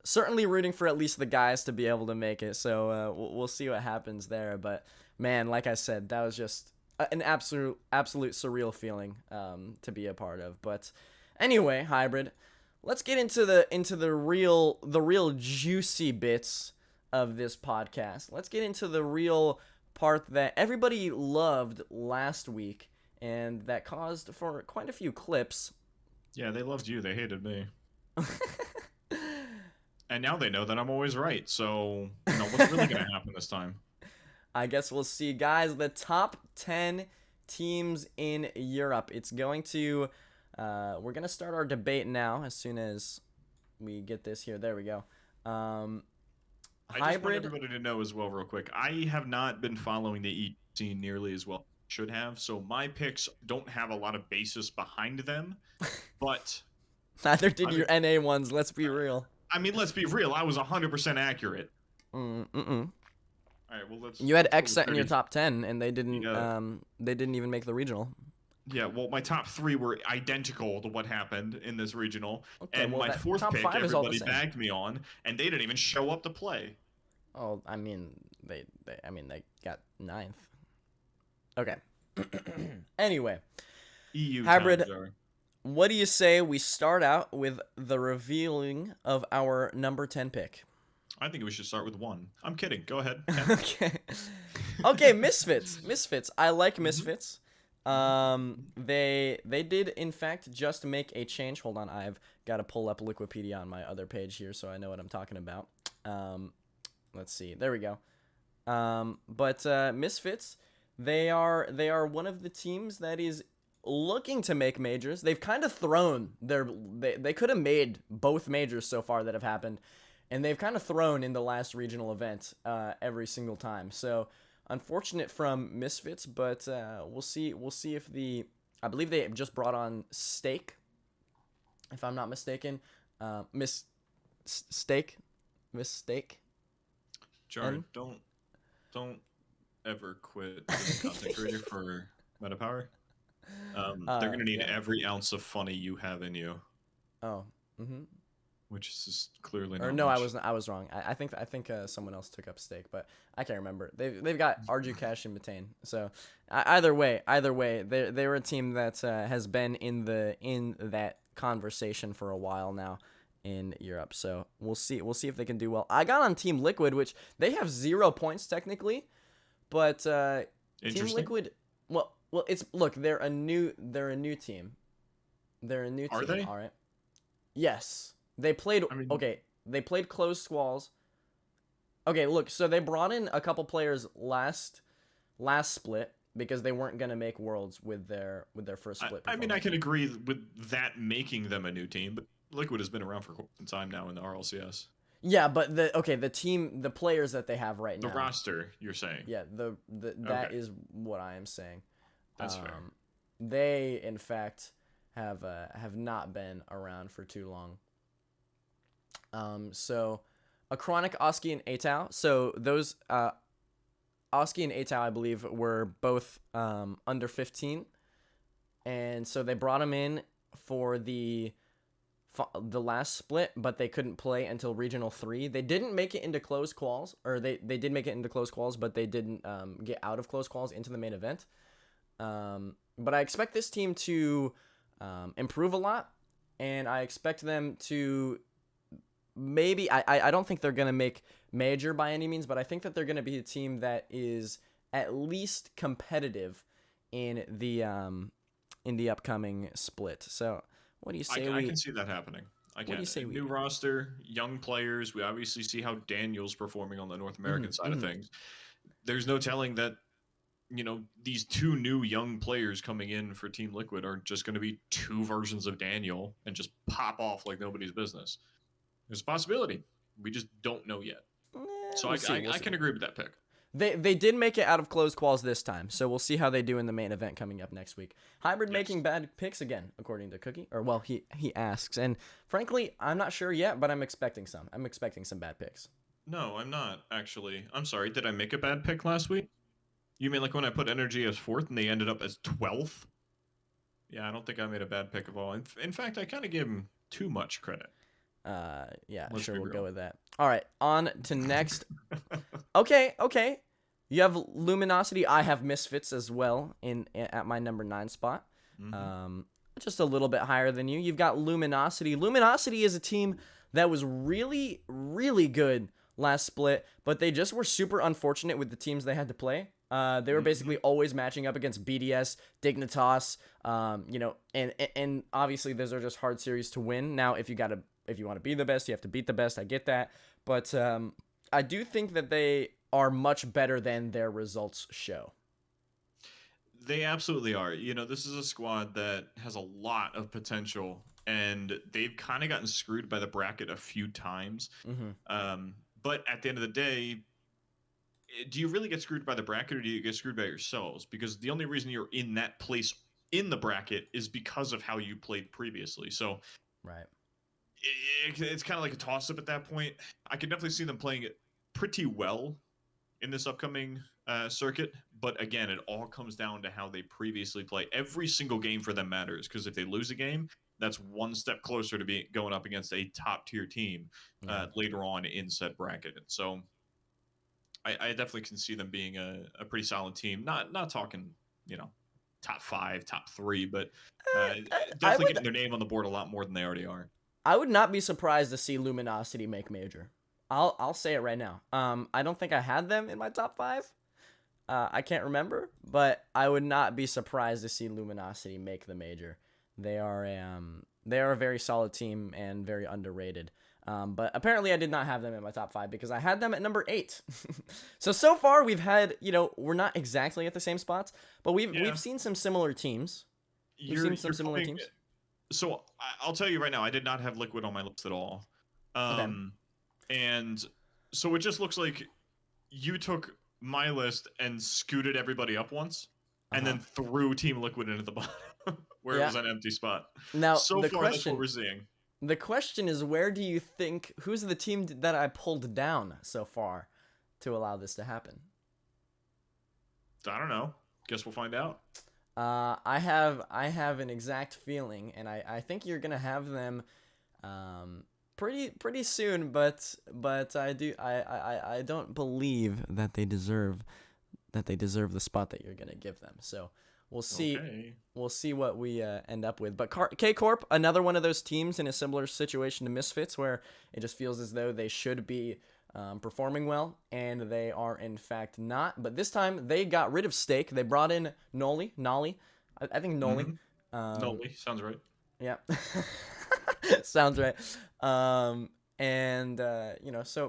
Certainly rooting for at least the guys to be able to make it. So we'll see what happens there. But man, like I said, that was just an absolute surreal feeling to be a part of. But anyway, Hybrid, let's get into the real juicy bits of this podcast. Let's get into the real part that everybody loved last week and that caused for quite a few clips. Yeah, they loved you. They hated me. And now they know that I'm always right. So, what's really going to happen this time? I guess we'll see, guys. The top 10 teams in Europe. It's going to we're going to start our debate now as soon as we get this here. There we go. I just want everybody to know as well, real quick. I have not been following the E scene nearly as well as I should have, so my picks don't have a lot of basis behind them. But neither did your NA ones. Let's be real. I mean, let's be real. I was 100% accurate. Mm-mm. All right. Well, You had Xset in your top 10, and they didn't. They didn't even make the regional. Yeah, well, my top 3 were identical to what happened in this regional, okay, and well, my 4th pick everybody the bagged me on, and they didn't even show up to play. Oh, I mean, they got 9th. Okay. Anyway, EU Hybrid, what do you say we start out with the revealing of our number 10 pick? I think we should start with 1. I'm kidding. Go ahead. Okay, Misfits. I like Misfits. They did in fact just make a change. Hold on, I've got to pull up Liquipedia on my other page here so I know what I'm talking about. Let's see. There we go. But Misfits, they are one of the teams that is looking to make majors. They've kind of thrown they could have made both majors so far that have happened, and they've kind of thrown in the last regional event every single time. So unfortunate from Misfits, but we'll see if I believe they just brought on Steak, if I'm not mistaken. Miss Steak. Jared, don't ever quit being a content creator for Meta Power. They're gonna need every ounce of funny you have in you. Oh. Mm-hmm. Which is just clearly not. Or no, much. I was wrong. I think someone else took up Steak, but I can't remember. They've got Arju Cash and Matane. So either way, they're a team that has been in that conversation for a while now in Europe. So we'll see if they can do well. I got on Team Liquid, which they have 0 points technically, but Team Liquid. Well, they're a new team. They're a new team. Are they? All right. Yes. They played they played Closed Squalls. Okay, look, so they brought in a couple players last split because they weren't going to make Worlds with their first split. I mean, I can agree with that making them a new team, but Liquid has been around for quite some time now in the RLCS. Yeah, but the players that they have right now. The roster, you're saying. Yeah, that is what I am saying. That's fair. They in fact have not been around for too long. So a Chronic, Oski, and Atao. So those Oski and Atao, I believe, were both under 15, and so they brought them in for the last split, but they couldn't play until Regional 3. They didn't make it into closed quals, or they did make it into closed quals, but they didn't get out of closed quals into the main event. But I expect this team to improve a lot, and I expect them to maybe I don't think they're gonna make major by any means, but I think that they're gonna be a team that is at least competitive in the upcoming split. So what do you say I we? can see that happening. I What do you can. say A we new do? roster, young players. We obviously see how Daniel's performing on the North Hmm. American side of Hmm. things. There's no telling that these two new young players coming in for Team Liquid are just going to be two versions of Daniel and just pop off like nobody's business. There's a possibility. We just don't know yet. So We'll see. We'll I see. can agree with that pick. They did make it out of closed quals this time, so we'll see how they do in the main event coming up next week. Hybrid Yes. making bad picks again, according to Cookie, or well, he asks, and frankly, I'm not sure yet, but I'm expecting some. I'm expecting some bad picks. No, I'm not actually. I'm sorry. Did I make a bad pick last week? You mean like when I put Energy as fourth and they ended up as 12th? Yeah, I don't think I made a bad pick of all. In fact, I kind of gave him too much credit. Yeah, Let's sure, be we'll real. go with that. All right, on to next. Okay, okay. You have Luminosity. I have Misfits as well at my number 9 spot. Um, just a little bit higher than you. You've got Luminosity. Luminosity is a team that was really, really good last split, but they just were super unfortunate with the teams they had to play. They were basically always matching up against BDS, Dignitas, and obviously those are just hard series to win. Now, if you want to be the best, you have to beat the best. I get that, but I do think that they are much better than their results show. They absolutely are. This is a squad that has a lot of potential, and they've kind of gotten screwed by the bracket a few times. Mm-hmm. But at the end of the day, do you really get screwed by the bracket, or do you get screwed by yourselves? Because the only reason you're in that place in the bracket is because of how you played previously. So Right. it's kind of like a toss up at that point. I can definitely see them playing it pretty well in this upcoming circuit, but again, it all comes down to how they previously play. Every single game for them matters, because if they lose a game, that's one step closer to be going up against a top tier team Yeah. later on in said bracket. So I definitely can see them being a pretty solid team. Not talking, top 5, top 3, but I definitely would getting their name on the board a lot more than they already are. I would not be surprised to see Luminosity make major. I'll say it right now. I don't think I had them in my top 5. I can't remember, but I would not be surprised to see Luminosity make the major. They are a very solid team and very underrated. But apparently I did not have them in my top 5 because I had them at number 8. So far we've had, we're not exactly at the same spots, but we've seen some similar teams. We've seen some similar teams. So I'll tell you right now, I did not have Liquid on my list at all. Okay. And so it just looks like you took my list and scooted everybody up once, and then threw Team Liquid into the bottom where it was an empty spot. Now, so far, that's what we're seeing. The question is, who's the team that I pulled down so far to allow this to happen? I don't know. Guess we'll find out. I have an exact feeling, and I think you're gonna have them pretty soon, but I don't believe that they deserve the spot that you're gonna give them. So we'll see. Okay. We'll see what we end up with. But K Corp, another one of those teams in a similar situation to Misfits, where it just feels as though they should be performing well, and they are in fact not. But this time they got rid of Stake. They brought in Nolly. I think Nolly. Nolly sounds right. Yeah, sounds right. So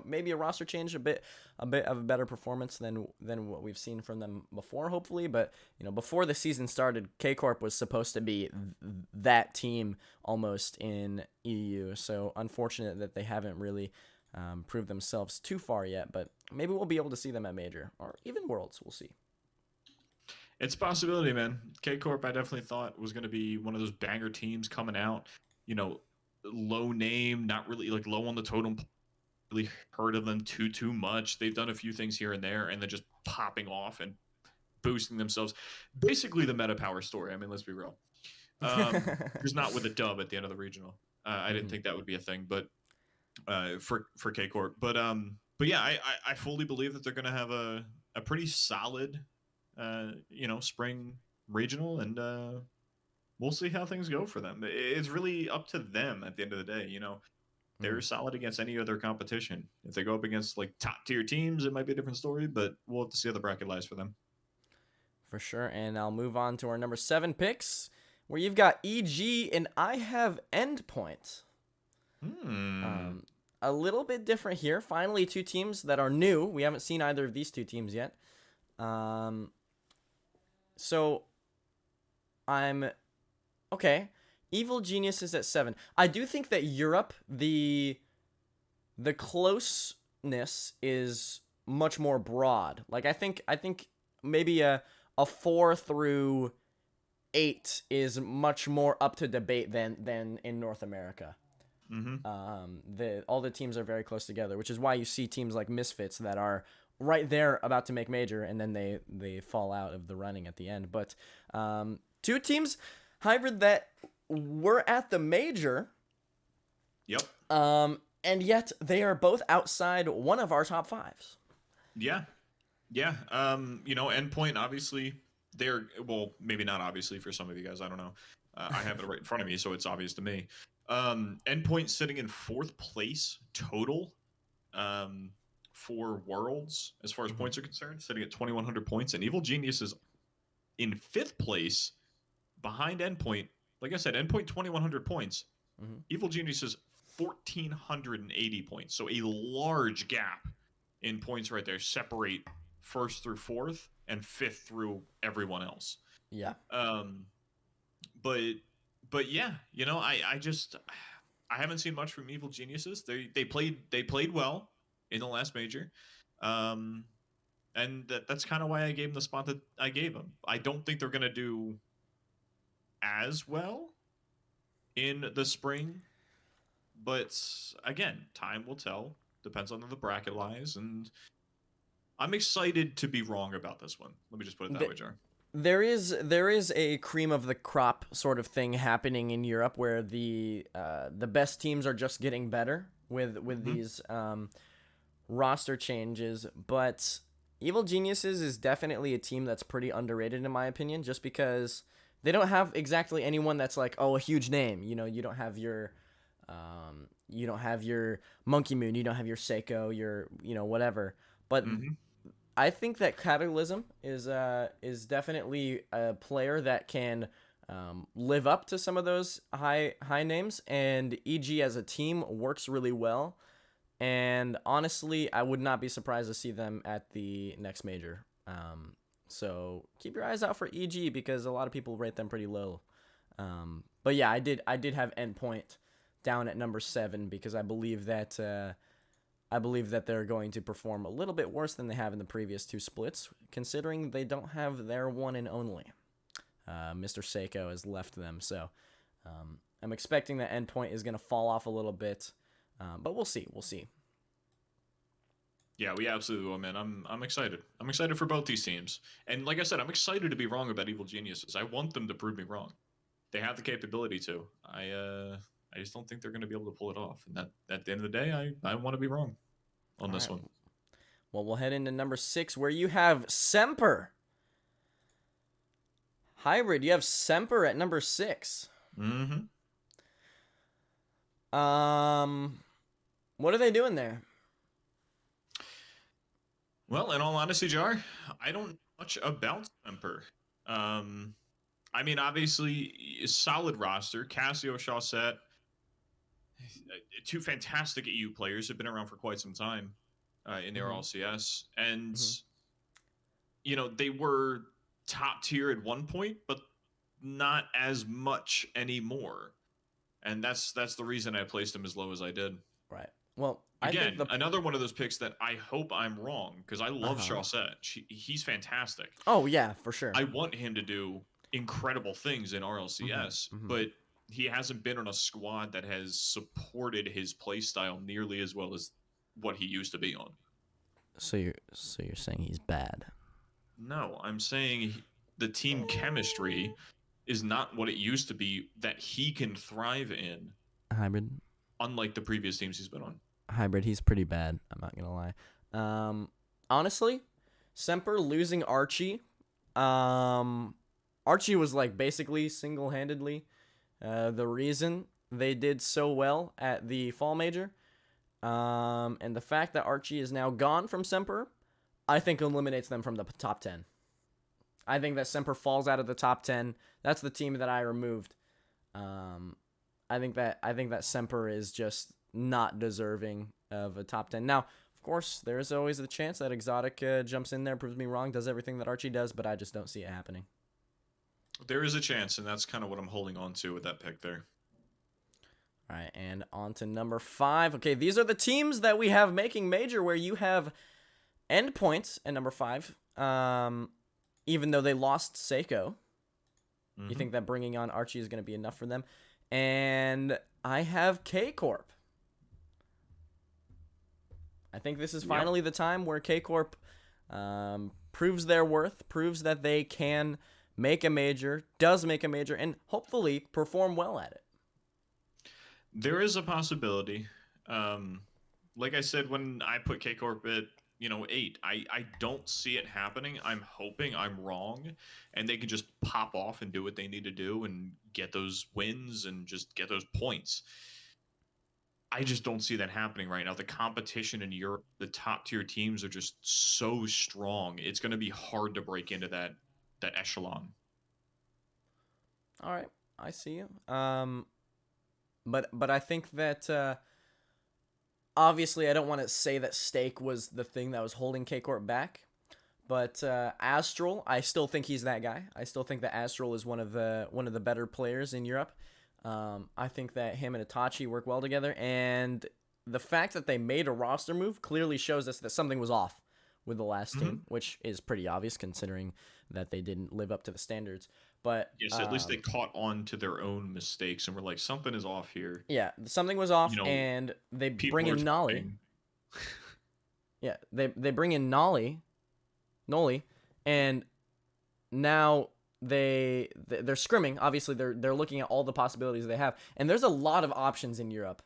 maybe a roster change, a bit of a better performance than what we've seen from them before, hopefully. But before the season started, K Corp was supposed to be that team almost in EU. So unfortunate that they haven't really proved themselves too far yet. But maybe we'll be able to see them at Major or even Worlds. We'll see. It's a possibility, man. K Corp, I definitely thought was going to be one of those banger teams coming out. Low name, not really like low on the totem. Really heard of them too much. They've done a few things here and there, and then just popping off and boosting themselves. Basically, the meta power story. I mean, let's be real. Just not with a dub at the end of the regional. I didn't think that would be a thing, but for K Corp. But yeah, I fully believe that they're going to have a pretty solid spring regional, and we'll see how things go for them. It's really up to them at the end of the day. They're solid against any other competition. If they go up against like top tier teams, it might be a different story, but we'll have to see how the bracket lies for them. For sure. And I'll move on to our number 7 picks, where you've got EG and I have Endpoint. A little bit different here. Finally, 2 teams that are new. We haven't seen either of these 2 teams yet. So I'm okay. Evil Genius is at 7. I do think that Europe, the closeness is much more broad. Like I think maybe a 4 through 8 is much more up to debate than in North America. All the teams are very close together, which is why you see teams like Misfits that are right there about to make major, and then they fall out of the running at the end. But 2 teams, Hybrid, that were at the major. Yep. And yet they are both outside one of our top 5s. Yeah. Endpoint, obviously, maybe not obviously for some of you guys. I don't know. I have it right in front of me, so it's obvious to me. Endpoint sitting in 4th place total for Worlds as far as points are concerned, sitting at 2,100 points, and Evil Genius is in 5th place behind Endpoint. Like I said, Endpoint 2,100 points. Evil Genius is 1,480 points. So a large gap in points right there separate 1st through 4th and 5th through everyone else. Yeah. But yeah, I haven't seen much from Evil Geniuses. They played well in the last major. And that's kind of why I gave them the spot that I gave them. I don't think they're going to do as well in the spring, but again, time will tell. Depends on the bracket lies, and I'm excited to be wrong about this one. Let me just put it that way, Jar. There is a cream of the crop sort of thing happening in Europe where the best teams are just getting better with these roster changes, but Evil Geniuses is definitely a team that's pretty underrated in my opinion, just because they don't have exactly anyone that's like, a huge name. You don't have your Monkey Moon, you don't have your Seiko, your whatever. But I think that Catalysm is definitely a player that can live up to some of those high names, and EG as a team works really well. And honestly, I would not be surprised to see them at the next major. So keep your eyes out for EG because a lot of people rate them pretty low. But yeah, I did have Endpoint down at number 7 because I believe that they're going to perform a little bit worse than they have in the previous 2 splits, considering they don't have their one and only. Mr. Seiko has left them, so I'm expecting that Endpoint is going to fall off a little bit, but we'll see. Yeah, we absolutely will, man. I'm excited. I'm excited for both these teams. And like I said, I'm excited to be wrong about Evil Geniuses. I want them to prove me wrong. They have the capability to. I just don't think they're going to be able to pull it off. And that at the end of the day, I want to be wrong on this one. Well, we'll head into number 6 where you have Semper. Hybrid, you have Semper at number 6. What are they doing there? Well, in all honesty, Jar, I don't know much about Semper. I mean, obviously, a solid roster. Cassio, Chaussette, 2 fantastic EU players have been around for quite some time in their LCS. And, they were top tier at one point, but not as much anymore. And that's the reason I placed them as low as I did. Right. Well, again, another one of those picks that I hope I'm wrong, because I love Chaussette. He's fantastic. Oh, yeah, for sure. I want him to do incredible things in RLCS, but he hasn't been on a squad that has supported his play style nearly as well as what he used to be on. So you're saying he's bad? No, I'm saying the team chemistry is not what it used to be that he can thrive in. Hybrid. Unlike the previous teams he's been on. Hybrid, he's pretty bad. I'm not gonna lie. Honestly, Semper losing Archie, Archie was like basically single-handedly the reason they did so well at the fall major. And the fact that Archie is now gone from Semper, I think eliminates them from the top 10. I think that Semper falls out of the top 10. That's the team that I removed. I think that Semper is just not deserving of a top 10. Now, of course, there's always the chance that Exotic jumps in there, proves me wrong, does everything that Archie does, but I just don't see it happening. There is a chance, and that's kind of what I'm holding on to with that pick there. All right, and on to number 5. Okay, these are the teams that we have making major where you have Endpoints at number 5. Even though they lost Seiko. Mm-hmm. You think that bringing on Archie is going to be enough for them? And I have K-Corp. I think this is finally the time where K-Corp proves their worth, proves that they can make a major, does make a major, and hopefully perform well at it. There is a possibility. Like I said, when I put K-Corp at 8, I don't see it happening. I'm hoping I'm wrong, and they can just pop off and do what they need to do and get those wins and just get those points. I just don't see that happening right now. The competition in Europe, the top tier teams are just so strong. It's going to be hard to break into that echelon. All right, I see you. But I think that obviously I don't want to say that Stake was the thing that was holding K-Corp back, but Astral, I still think he's that guy. I still think that Astral is one of the better players in Europe. I think that him and Itachi work well together, and the fact that they made a roster move clearly shows us that something was off with the last team, which is pretty obvious considering that they didn't live up to the standards. But yes, at least they caught on to their own mistakes and were like, something is off here. Yeah, something was off, and they bring in Nolly. Yeah, they bring in Nolly, and now they're scrimming. Obviously, they're looking at all the possibilities they have, and there's a lot of options in Europe.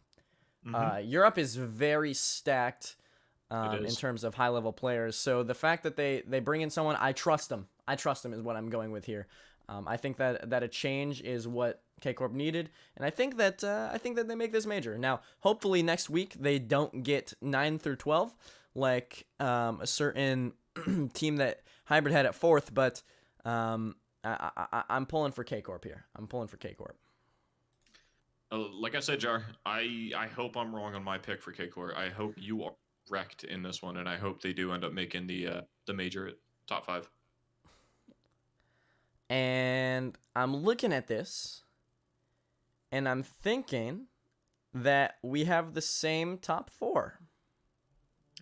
Europe is very stacked in terms of high level players. So the fact that they bring in someone, I trust them. I trust them is what I'm going with here. I think that a change is what K-Corp needed, and I think that they make this major. Now, hopefully next week they don't get 9 through 12 like a certain team that Hybrid had at 4th, but I'm pulling for K-Corp here. I'm pulling for K-Corp. Like I said, Jar, I hope I'm wrong on my pick for K-Corp. I hope you are wrecked in this one, and I hope they do end up making the major top 5. And I'm looking at this, and I'm thinking that we have the same top 4.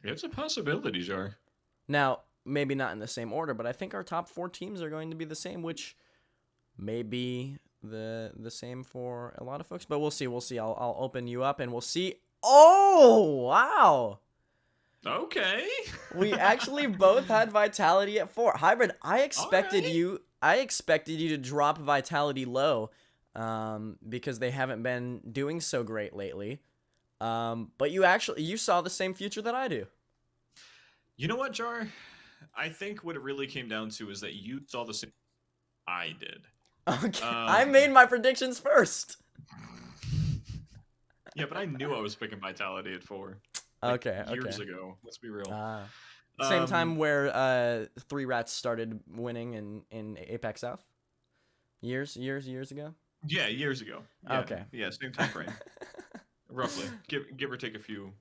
It's a possibility, Jar. Now, maybe not in the same order, but I think our top 4 teams are going to be the same, which may be the same for a lot of folks. But we'll see. We'll see. I'll open you up, and we'll see. Oh, wow. Okay. We actually both had Vitality at 4. Hybrid, I expected you to drop Vitality low because they haven't been doing so great lately. But you saw the same future that I do. You know what, Jar? I think what it really came down to is that you saw the same I did. Okay. I made my predictions first. Yeah, but I knew I was picking Vitality at 4. Years ago. Let's be real. Same time where 3 Rats started winning in Apex South? Years ago? Yeah, years ago. Yeah, okay. Yeah, same time frame. Roughly. Give or take a few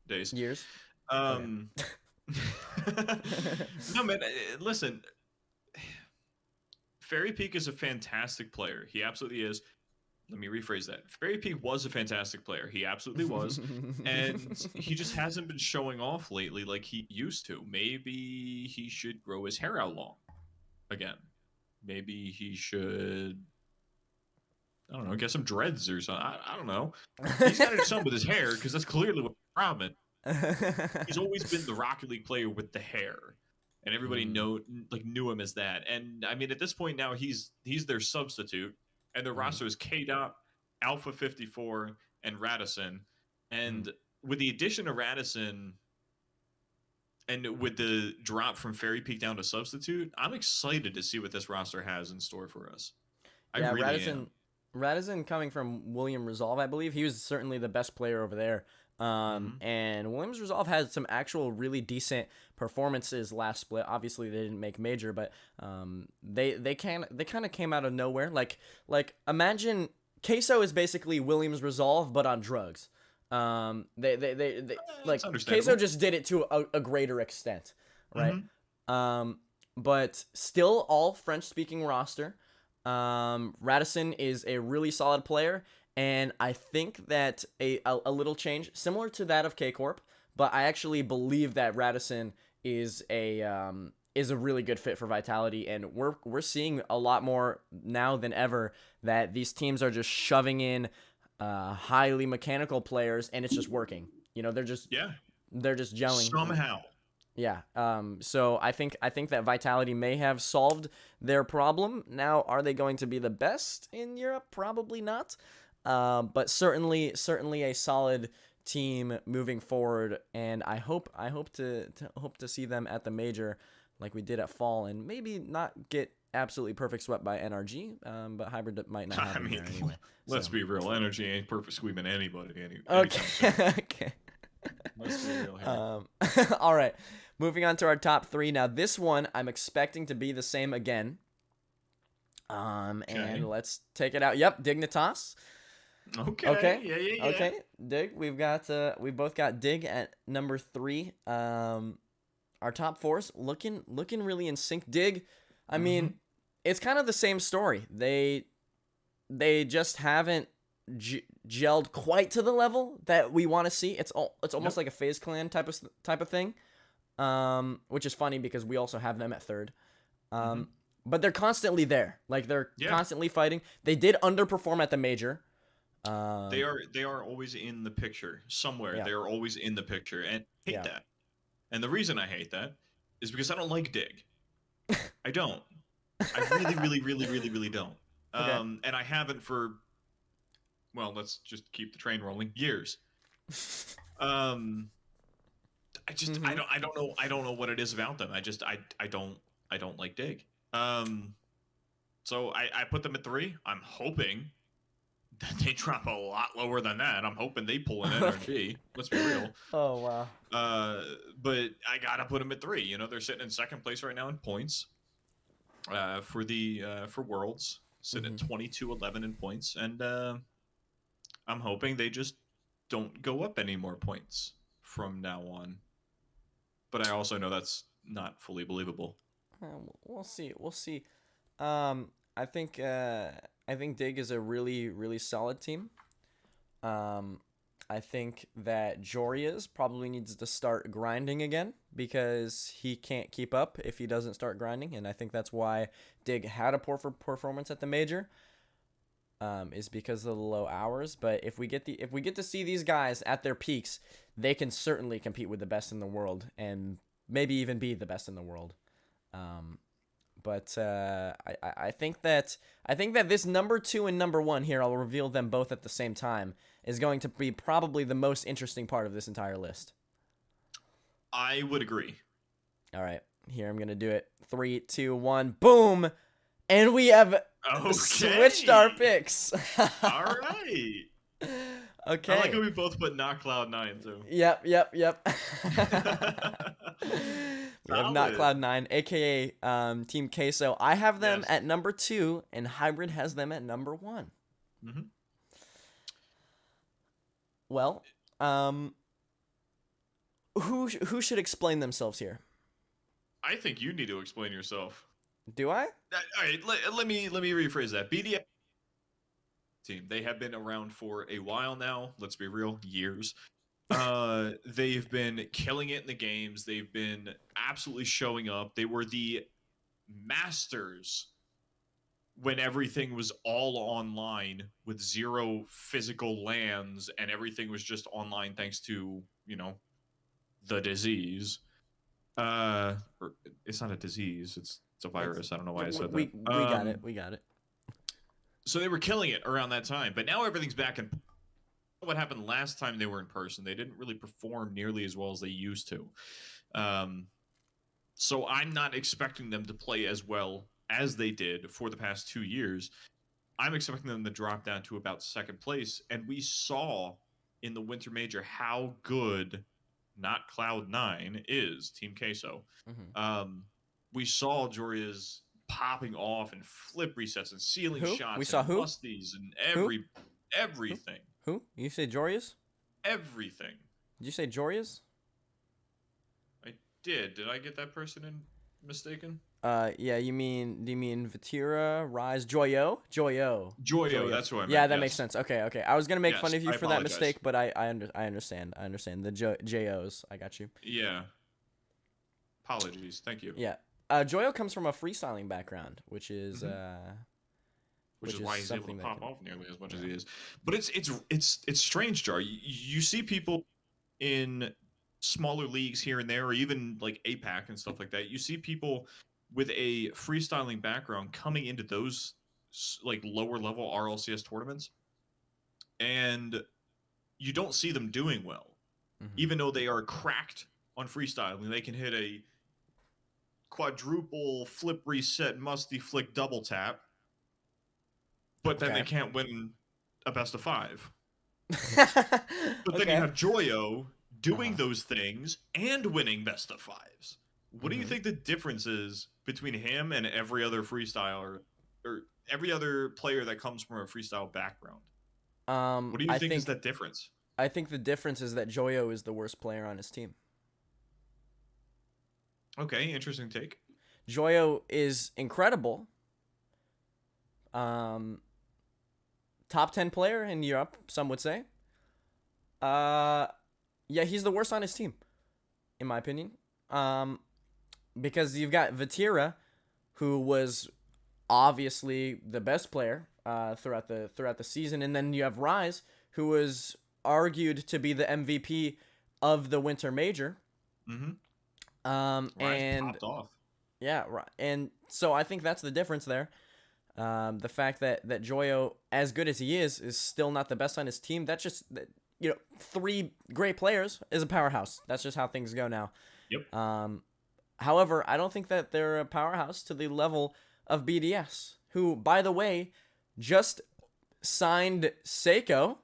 days. Years? No, man, listen. Fairy Peak is a fantastic player. He absolutely is. Let me rephrase that. Fairy Peak was a fantastic player. He absolutely was. And he just hasn't been showing off lately like he used to. Maybe he should grow his hair out long again. Maybe he should, I don't know, get some dreads or something. I don't know. He's got to do something with his hair because that's clearly what the problem is. He's always been the Rocket League player with the hair. And everybody knew him as that. And I mean, at this point now, he's their substitute. And the roster is K-Dot, Alpha 54, and Radisson. And with the addition of Radisson, And with the drop from Fairy Peak down to substitute, I'm excited to see what this roster has in store for us. I Yeah, really am. Radisson coming from William Resolve, I believe. He was certainly the best player over there. Hmm. And Williams Resolve had some actual really decent performances last split. Obviously, they didn't make major, but they kind of came out of nowhere. Like imagine Queso is basically Williams Resolve, but on drugs. They That's like Queso understandable. just did it to a greater extent, right? Hmm. But still all French speaking roster. Radisson is a really solid player, and I think that a little change similar to that of K Corp, but I actually believe that Radisson is a really good fit for Vitality, and we're seeing a lot more now than ever that these teams are just shoving in highly mechanical players, and it's just working. You know, Yeah. they're just gelling. Somehow. Yeah. So I think that Vitality may have solved their problem. Now, are they going to be the best in Europe? Probably not. But certainly a solid team moving forward, and I hope to see them at the major like we did at fall, and maybe not get absolutely perfect swept by NRG. But hybrid might not I happen mean, there anyway. let's So. be real. Energy ain't perfect sweeping anybody anytime Okay. soon. Okay. Let's be real here. All right. Moving on to our top three. Now, this one I'm expecting to be the same again. Okay. And let's take it out. Yep, Dignitas. Okay. Okay. Yeah. Okay. Dig. We both got Dig at number 3. Our top fours looking really in sync. Dig, I mean, it's kind of the same story. They just haven't gelled quite to the level that we want to see. It's almost like a FaZe Clan type of thing. Which is funny because we also have them at third. But they're constantly there. Like they're constantly fighting. They did underperform at the major. They are always in the picture somewhere. Yeah. They are always in the picture, and I hate Yeah. that. And the reason I hate that is because I don't like Dig. I don't. I really don't. Okay. And I haven't for, well, let's just keep the train rolling, years. I just I don't know what it is about them. I don't like Dig. So I put them at 3. I'm hoping that they drop a lot lower than that. I'm hoping they pull an NRG. Let's be real. Oh wow. But I gotta put them at 3. You know, they're sitting in second place right now in points. For Worlds, sitting at 22-11 in points, and I'm hoping they just don't go up any more points from now on. But I also know that's not fully believable. We'll see. We'll see. I think Dig is a really solid team. I think that Joria's probably needs to start grinding again because he can't keep up if he doesn't start grinding, and I think that's why Dig had a poor performance at the major. Is because of the low hours. But if we get to see these guys at their peaks, they can certainly compete with the best in the world and maybe even be the best in the world. But I think that this number 2 and number 1 here, I'll reveal them both at the same time, is going to be probably the most interesting part of this entire list. I would agree. All right, here I'm gonna do it. 3, 2, 1, boom, and we have switched our picks. All right. Okay. I like how we both put not Cloud9 too. Yep. We have not Cloud9, aka Team Queso. I have them at number 2, and Hybrid has them at number 1. Well, who should explain themselves here? I think you need to explain yourself. Do I? All right, let me rephrase that. BDS team, they have been around for a while now. Let's be real, years. They've been killing it in the games. They've been absolutely showing up. They were the masters when everything was all online with 0 physical lands and everything was just online thanks to, you know, the disease. It's not a disease, it's a virus. I don't know why I said that. We got it. So they were killing it around that time, but now everything's back in what happened last time they were in person. They didn't really perform nearly as well as they used to. So I'm not expecting them to play as well as they did for the past 2 years. I'm expecting them to drop down to about second place. And we saw in the Winter Major how good, not Cloud9, is Team Queso. We saw Joria's popping off and flip resets and ceiling shots. We saw and who? Musties and everything. Who? You say Jorias? Everything. Did you say Jorias? I did. Did I get that person mistaken? Yeah, do you mean Vatira, Rise, Joyo? Joyo, that's what I meant. Yeah, that makes sense. Okay. I was gonna make fun of you for that apologize. mistake, but I understand. I understand the JOs. I got you. Yeah. Apologies. Thank you. Yeah. Joyo comes from a freestyling background, which is which is why he's able to pop off nearly as much as he is. But it's strange, Jar. You see people in smaller leagues here and there, or even like APAC and stuff like that. You see people with a freestyling background coming into those like lower level RLCS tournaments, and you don't see them doing well, even though they are cracked on freestyling. They can hit a quadruple flip reset musty flick double tap, but then they can't win a best of 5. But then you have Joyo doing those things and winning best of 5s. What do you think the difference is between him and every other freestyler or every other player that comes from a freestyle background? What do you think is that difference? I think the difference is that Joyo is the worst player on his team. Okay, interesting take. Joyo is incredible. Top 10 player in Europe, some would say. Yeah, he's the worst on his team, in my opinion. Because you've got Vatira, who was obviously the best player throughout the season, and then you have Rise, who was argued to be the MVP of the Winter Major. Rise and popped off. Yeah, right. And so I think that's the difference there. The fact that Joyo, as good as he is still not the best on his team. That's just, 3 great players is a powerhouse. That's just how things go now. Yep. However, I don't think that they're a powerhouse to the level of BDS, who, by the way, just signed Seiko,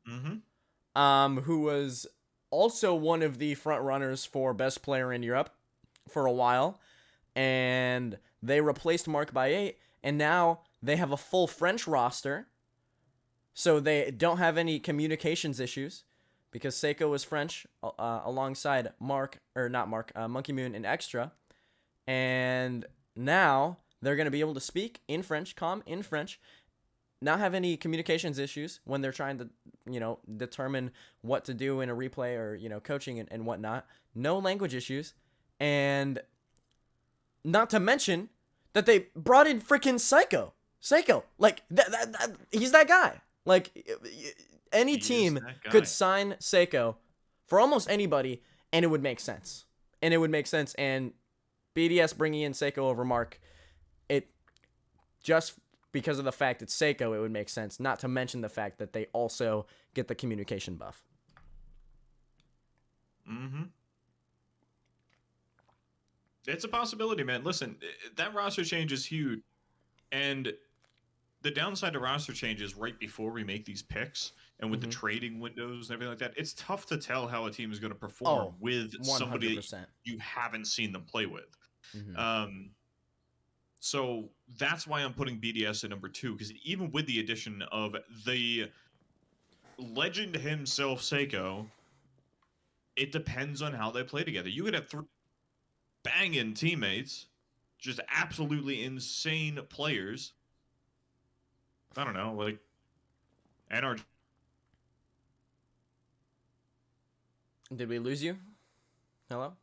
who was also one of the front runners for best player in Europe for a while, and they replaced Mark by 8, and now they have a full French roster, so they don't have any communications issues, because Seiko was French alongside Monkey Moon and Extra, and now they're going to be able to speak in French, in French, not have any communications issues when they're trying to, determine what to do in a replay or, coaching and whatnot. No language issues. And not to mention that they brought in freaking Seiko. Like, he's that guy. Like, any team could sign Seiko for almost anybody, and it would make sense. And BDS bringing in Seiko over Mark, it just because of the fact it's Seiko, it would make sense. Not to mention the fact that they also get the communication buff. It's a possibility, man. Listen, that roster change is huge. And the downside to roster changes right before we make these picks and with the trading windows and everything like that, it's tough to tell how a team is going to perform with 100%. Somebody you haven't seen them play with. So that's why I'm putting BDS at number 2, because even with the addition of the legend himself, Seiko, it depends on how they play together. You could have 3 banging teammates, just absolutely insane players. I don't know, like NRG. Did we lose you? Hello?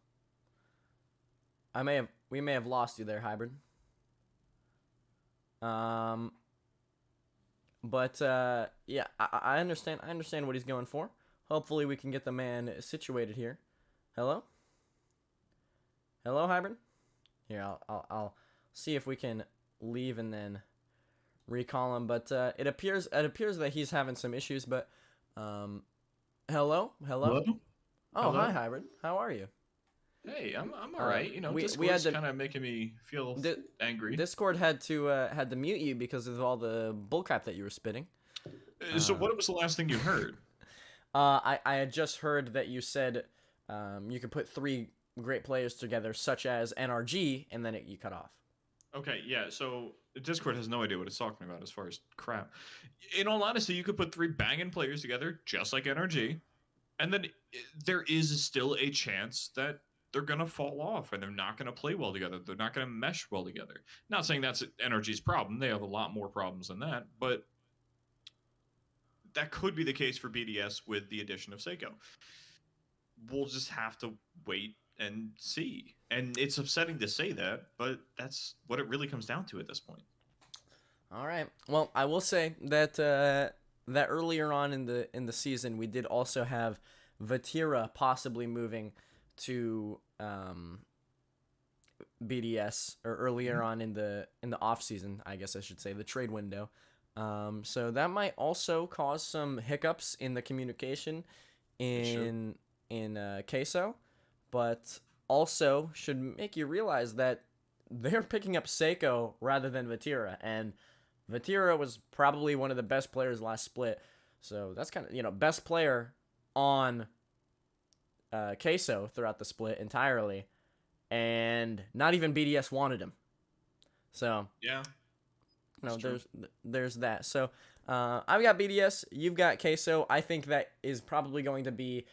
We may have lost you there, Hybrid. But yeah, I understand. I understand what he's going for. Hopefully, we can get the man situated here. Hello, Hybrid. Here, I'll see if we can leave and then recall him. But it appears that he's having some issues. But Um, hello, hello. Hello? Oh, hi, Hello? Hybrid. How are you? Hey, I'm all Uh, right. You know, we had Discord's to kind of making me feel Di- angry. Discord had to mute you because of all the bullcrap that you were spitting. So Uh, what was the last thing you heard? I had just heard that you said you could put three great players together, such as NRG, and then you cut off. Okay, yeah, so Discord has no idea what it's talking about as far as crap. In all honesty, you could put three banging players together, just like NRG, and then there is still a chance that they're going to fall off and they're not going to play well together. They're not going to mesh well together. Not saying that's NRG's problem. They have a lot more problems than that, but that could be the case for BDS with the addition of Seiko. We'll just have to wait and see. And it's upsetting to say that, but that's what it really comes down to at this point. All right. Well, I will say that that earlier on in the season, we did also have Vatira possibly moving to BDS, or earlier on in the off season, I guess I should say, the trade window. So that might also cause some hiccups in the communication in Queso, but also should make you realize that they're picking up Seiko rather than Vatira, and Vatira was probably one of the best players last split. So that's kind of, best player on Queso throughout the split entirely, and not even BDS wanted him. So Yeah, there's that. So I've got BDS, you've got Queso. I think that is probably going to be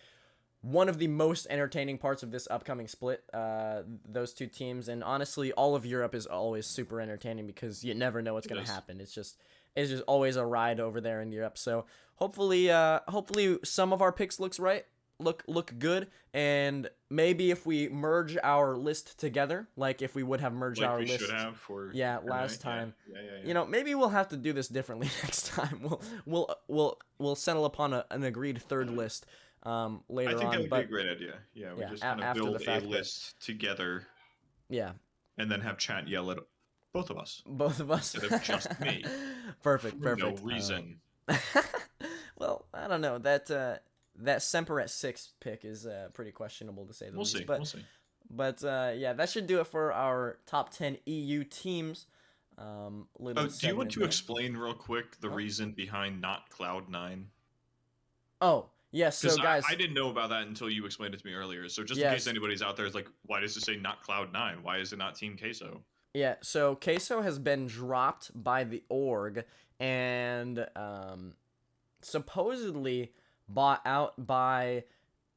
one of the most entertaining parts of this upcoming split. Those two teams, and honestly, all of Europe is always super entertaining because you never know what's going to happen. It's just always a ride over there in Europe. So hopefully some of our picks look good, and maybe if we merge our list together, like if we would have merged like our we list, should have for last time. Yeah. Maybe we'll have to do this differently next time. We'll settle upon an agreed third list later I think on. that would But be a great idea. Yeah, we just kind of after build the fact a list together. Yeah, and then have chat yell at both of us both of us instead of just me. Perfect. For no reason. Well, I don't know, that Semper at 6 pick is pretty questionable to say the least. We'll see. But yeah, that should do it for our top 10 EU teams. Do you want to explain real quick the reason behind not Cloud9? Oh, yes. So guys, I didn't know about that until you explained it to me earlier. So just in case anybody's out there is like, why does it say not Cloud9? Why is it not Team Queso? Yeah, so Queso has been dropped by the org and supposedly bought out by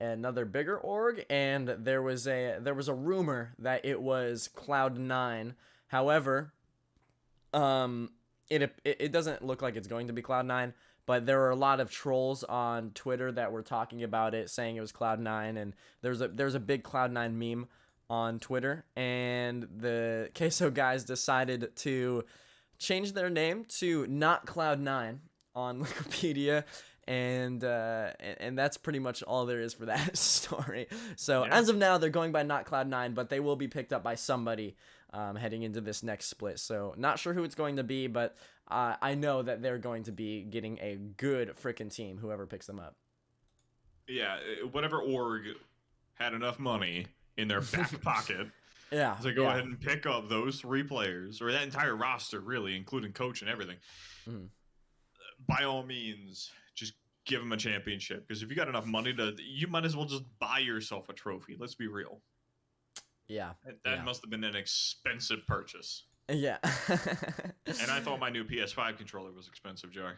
another bigger org, and there was a rumor that it was Cloud9. However, it doesn't look like it's going to be Cloud9, but there were a lot of trolls on Twitter that were talking about it, saying it was Cloud9, and there's a big Cloud9 meme on Twitter, and the Queso guys decided to change their name to not Cloud9 on Wikipedia, and that's pretty much all there is for that story. So as of now, they're going by not Cloud9, but they will be picked up by somebody heading into this next split. So not sure who it's going to be, but I know that they're going to be getting a good freaking team, whoever picks them up. Yeah, whatever org had enough money in their back pocket to go ahead and pick up those three players, or that entire roster, really, including coach and everything. By all means, just give them a championship, because if you got enough money you might as well just buy yourself a trophy. Let's be real. Yeah. That must have been an expensive purchase. Yeah. And I thought my new PS5 controller was expensive, Jar.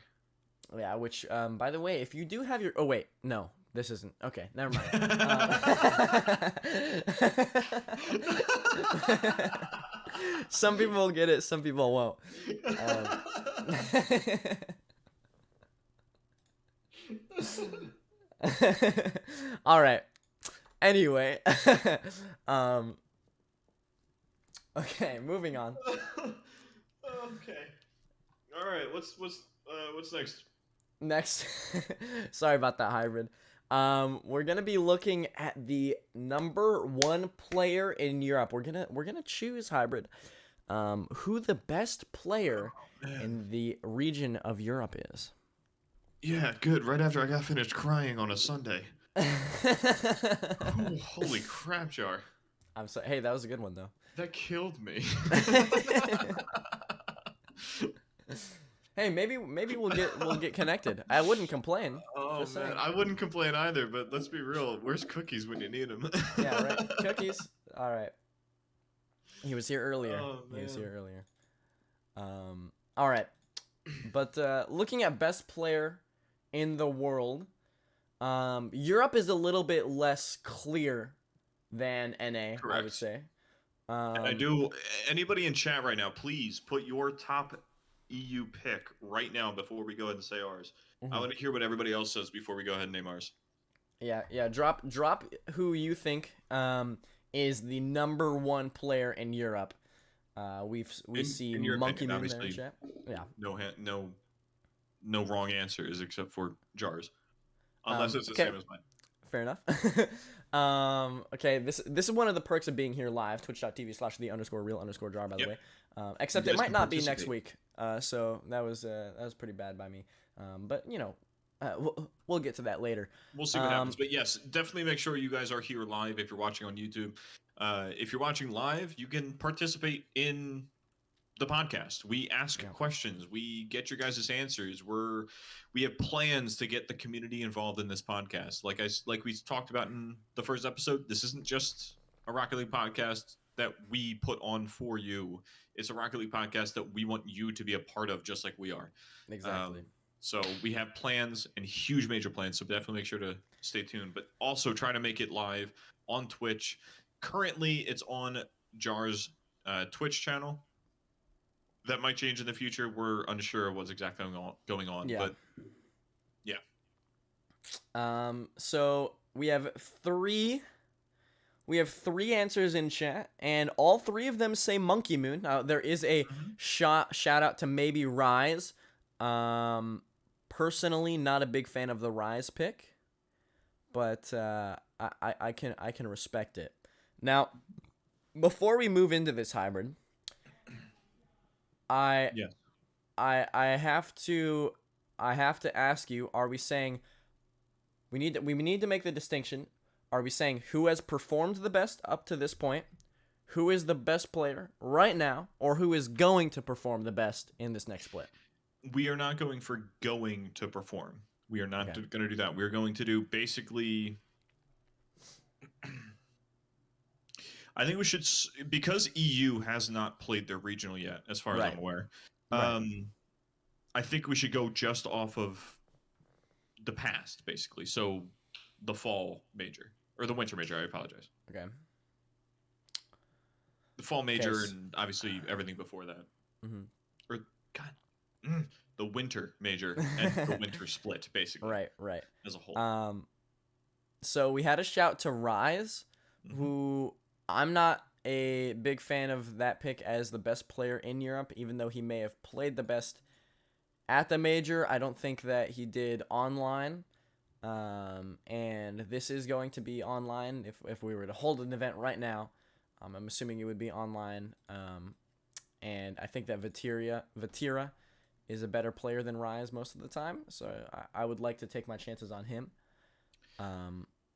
Yeah, which, by the way, if you do have your... Oh, wait. No, this isn't. Okay, never mind. Some people will get it, some people won't. All right. Anyway, okay, moving on. Okay. All right. What's next? Next, sorry about that, Hybrid. We're gonna be looking at the number 1 player in Europe. We're gonna choose, Hybrid, who the best player in the region of Europe is. Yeah, good. Right after I got finished crying on a Sunday. Ooh, holy crap, Jar. I'm sorry. Hey, that was a good one though. That killed me. Hey, maybe we'll get connected. I wouldn't complain. Oh Just man, saying. I wouldn't complain either, but let's be real. Where's Cookies when you need them? Yeah, right. Cookies. All right. He was here earlier. Oh He was man. here earlier. All right. But looking at best player in the world, Europe is a little bit less clear than NA, I would Correct. say. And I do. Anybody in chat right now, please put your top EU pick right now before we go ahead and say ours. I Mhm. want to hear what everybody else says before we go ahead and name ours. Yeah. Drop who you think is the number one player in Europe. We see In your Monkey opinion, Moon there in obviously, chat. Yeah. no wrong answers except for Jars, unless it's the Okay. same as mine. Fair enough. Okay, this is one of the perks of being here live, twitch.tv/the_real_jar, by the Yep. way. Except You it guys might can not be next participate. week. So that was pretty bad by me. But we'll get to that later. We'll see what happens. But yes, definitely make sure you guys are here live if you're watching on YouTube. If you're watching live, you can participate in the podcast. We ask questions. We get your guys' answers. We have plans to get the community involved in this podcast. Like we talked about in the first episode, this isn't just a Rocket League podcast that we put on for you. It's a Rocket League podcast that we want you to be a part of, just like we are. Exactly. So we have plans and huge major plans. So definitely make sure to stay tuned. But also try to make it live on Twitch. Currently, it's on Jar's Twitch channel. That might change in the future. We're unsure of what's exactly going on. Yeah. But yeah. So we have three answers in chat, and all three of them say Monkey Moon. Now there is a shout out to maybe Rise. Personally, not a big fan of the Rise pick, but I can respect it. Now, before we move into this hybrid, I have to ask you: are we saying we need to make the distinction? Are we saying who has performed the best up to this point, who is the best player right now, or who is going to perform the best in this next split? We are not going for going to perform. We are not going to do that. We're going to do basically. I think we should, because EU has not played their regional yet, as far as I'm aware. I think we should go just off of the past, basically. So, the fall major or the winter major. I apologize. Okay. The fall major and obviously everything before that. Mm-hmm. Or the winter major and the winter split, basically. Right. As a whole. So we had a shout to Rise, who I'm not a big fan of that pick as the best player in Europe, even though he may have played the best at the major. I don't think that he did online. And this is going to be online. If we were to hold an event right now, I'm assuming it would be online. And I think that Vatira is a better player than Rise most of the time. So I would like to take my chances on him.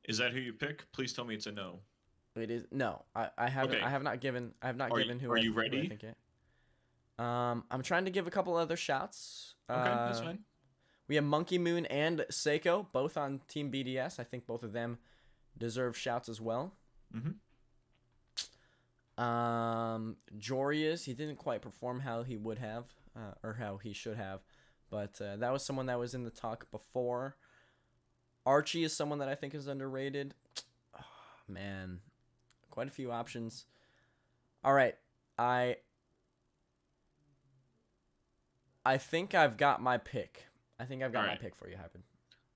Is that who you pick? Please tell me it's a no. It is no. I haven't. Okay. I have not given who. Are you ready? I think it. I'm trying to give a couple other shouts. Okay, that's fine. We have Monkey Moon and Seiko, both on Team BDS. I think both of them deserve shouts as well. Jorius, he didn't quite perform how he would have, or how he should have, but that was someone that was in the talk before. Archie is someone that I think is underrated. Oh, man, quite a few options. All right, I think I've got my pick. I think I've got my pick for you, Hyphen.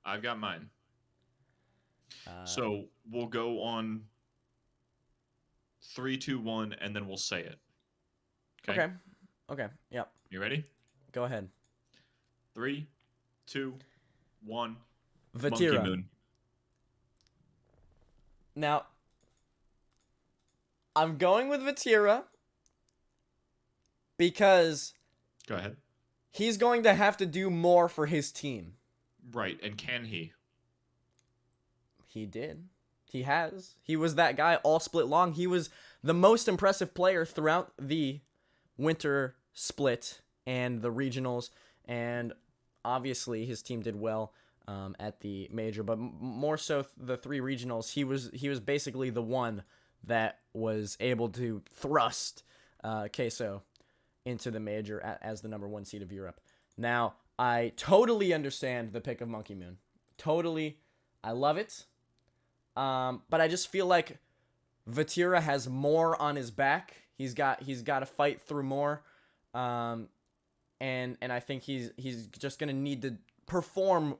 I've got mine. So we'll go on 3, 2, 1, and then we'll say it. Okay. Yep. You ready? Go ahead. 3, 2, 1. Vatira. Monkey Moon. Now, I'm going with Vatira because go ahead. He's going to have to do more for his team. Right, and can he? He did. He has. He was that guy all split long. He was the most impressive player throughout the winter split and the regionals, and obviously his team did well at the major, but more so the three regionals. He was basically the one that was able to thrust Queso into the major as the number one seed of Europe. Now, I totally understand the pick of Monkey Moon. Totally. I love it. But I just feel like Vatira has more on his back. He's got to fight through more. And I think he's just going to need to perform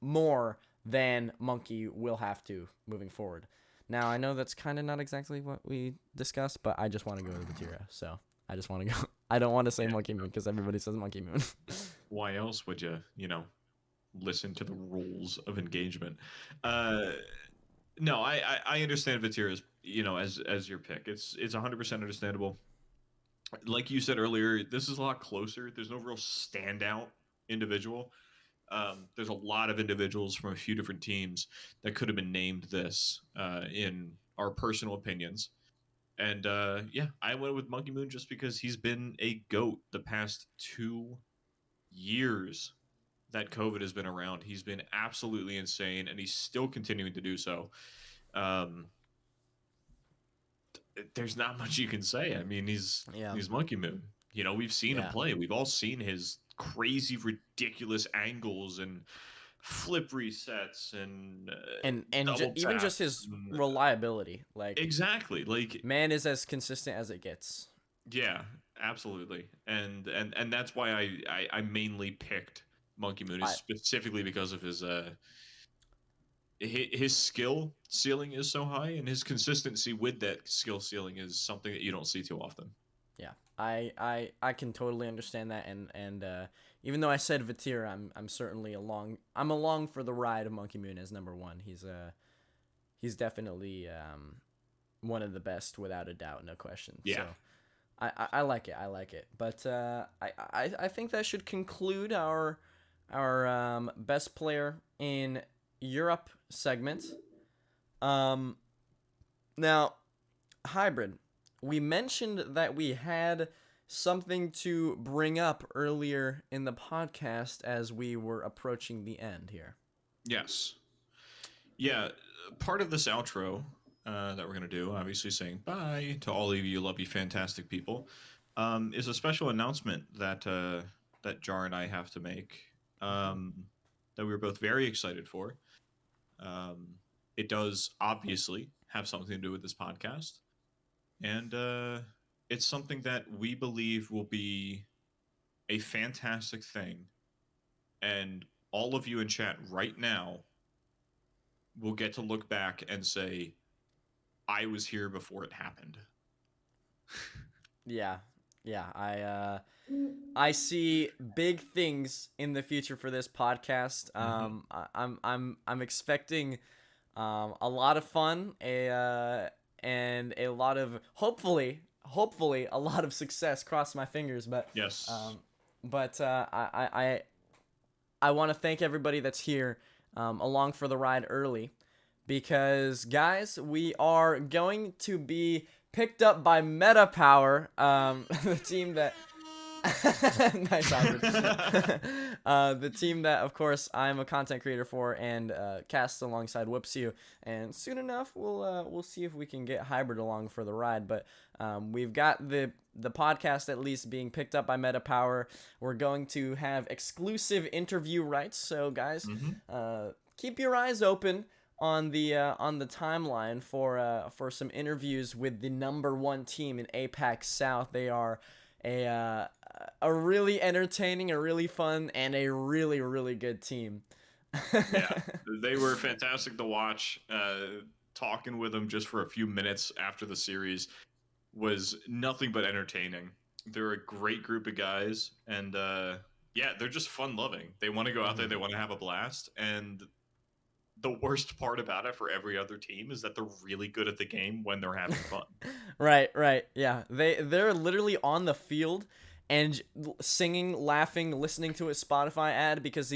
more than Monkey will have to moving forward. Now, I know that's kind of not exactly what we discussed, but I just want to go to Vatira. So I just want to go. I don't want to say Monkey Moon because everybody says Monkey Moon. Why else would you, listen to the rules of engagement? No, I understand Vatira's, as your pick. It's 100% understandable. Like you said earlier, this is a lot closer. There's no real standout individual. There's a lot of individuals from a few different teams that could have been named this in our personal opinions. And I went with Monkey Moon just because he's been a GOAT the past 2 years that COVID has been around. He's been absolutely insane, and he's still continuing to do so. There's not much you can say. I mean, he's Monkey Moon. We've seen him play. We've all seen his crazy, ridiculous angles and flip resets and even just his reliability. Like exactly, like man is as consistent as it gets. Yeah, absolutely, and that's why I mainly picked Monkey Moon specifically because of his skill ceiling is so high, and his consistency with that skill ceiling is something that you don't see too often. Yeah, I can totally understand that, and even though I said Vatira, I'm certainly along. I'm along for the ride of Monkey Moon as number one. He's definitely one of the best without a doubt, no question. Yeah. So I like it. I like it. But I think that should conclude our best player in Europe segment. Now, Hybrid, we mentioned that we had something to bring up earlier in the podcast as we were approaching the end here. Yes. Yeah, part of this outro that we're going to do, obviously saying bye to all of you lovely, fantastic people, is a special announcement that Jar and I have to make that we were both very excited for. It does obviously have something to do with this podcast, and it's something that we believe will be a fantastic thing, and all of you in chat right now will get to look back and say, I was here before it happened. Yeah. I see big things in the future for this podcast. I'm expecting a lot of fun, and a lot of hopefully a lot of success. Cross my fingers, but yes. I want to thank everybody that's here along for the ride early, because guys, we are going to be picked up by Meta Power, the team that nice, the team that, of course, I'm a content creator for and cast alongside Whoopsie. And soon enough, we'll see if we can get Hybrid along for the ride. But we've got the podcast at least being picked up by Meta Power. We're going to have exclusive interview rights. So guys, keep your eyes open on the timeline for some interviews with the number one team in APAC South. They are a really entertaining, a really fun, and a really, really good team. Yeah, they were fantastic to watch. Talking with them just for a few minutes after the series was nothing but entertaining. They're a great group of guys, and they're just fun-loving. They want to go out there, they want to have a blast, and the worst part about it for every other team is that they're really good at the game when they're having fun. Right. Yeah. They're literally on the field and singing, laughing, listening to a Spotify ad because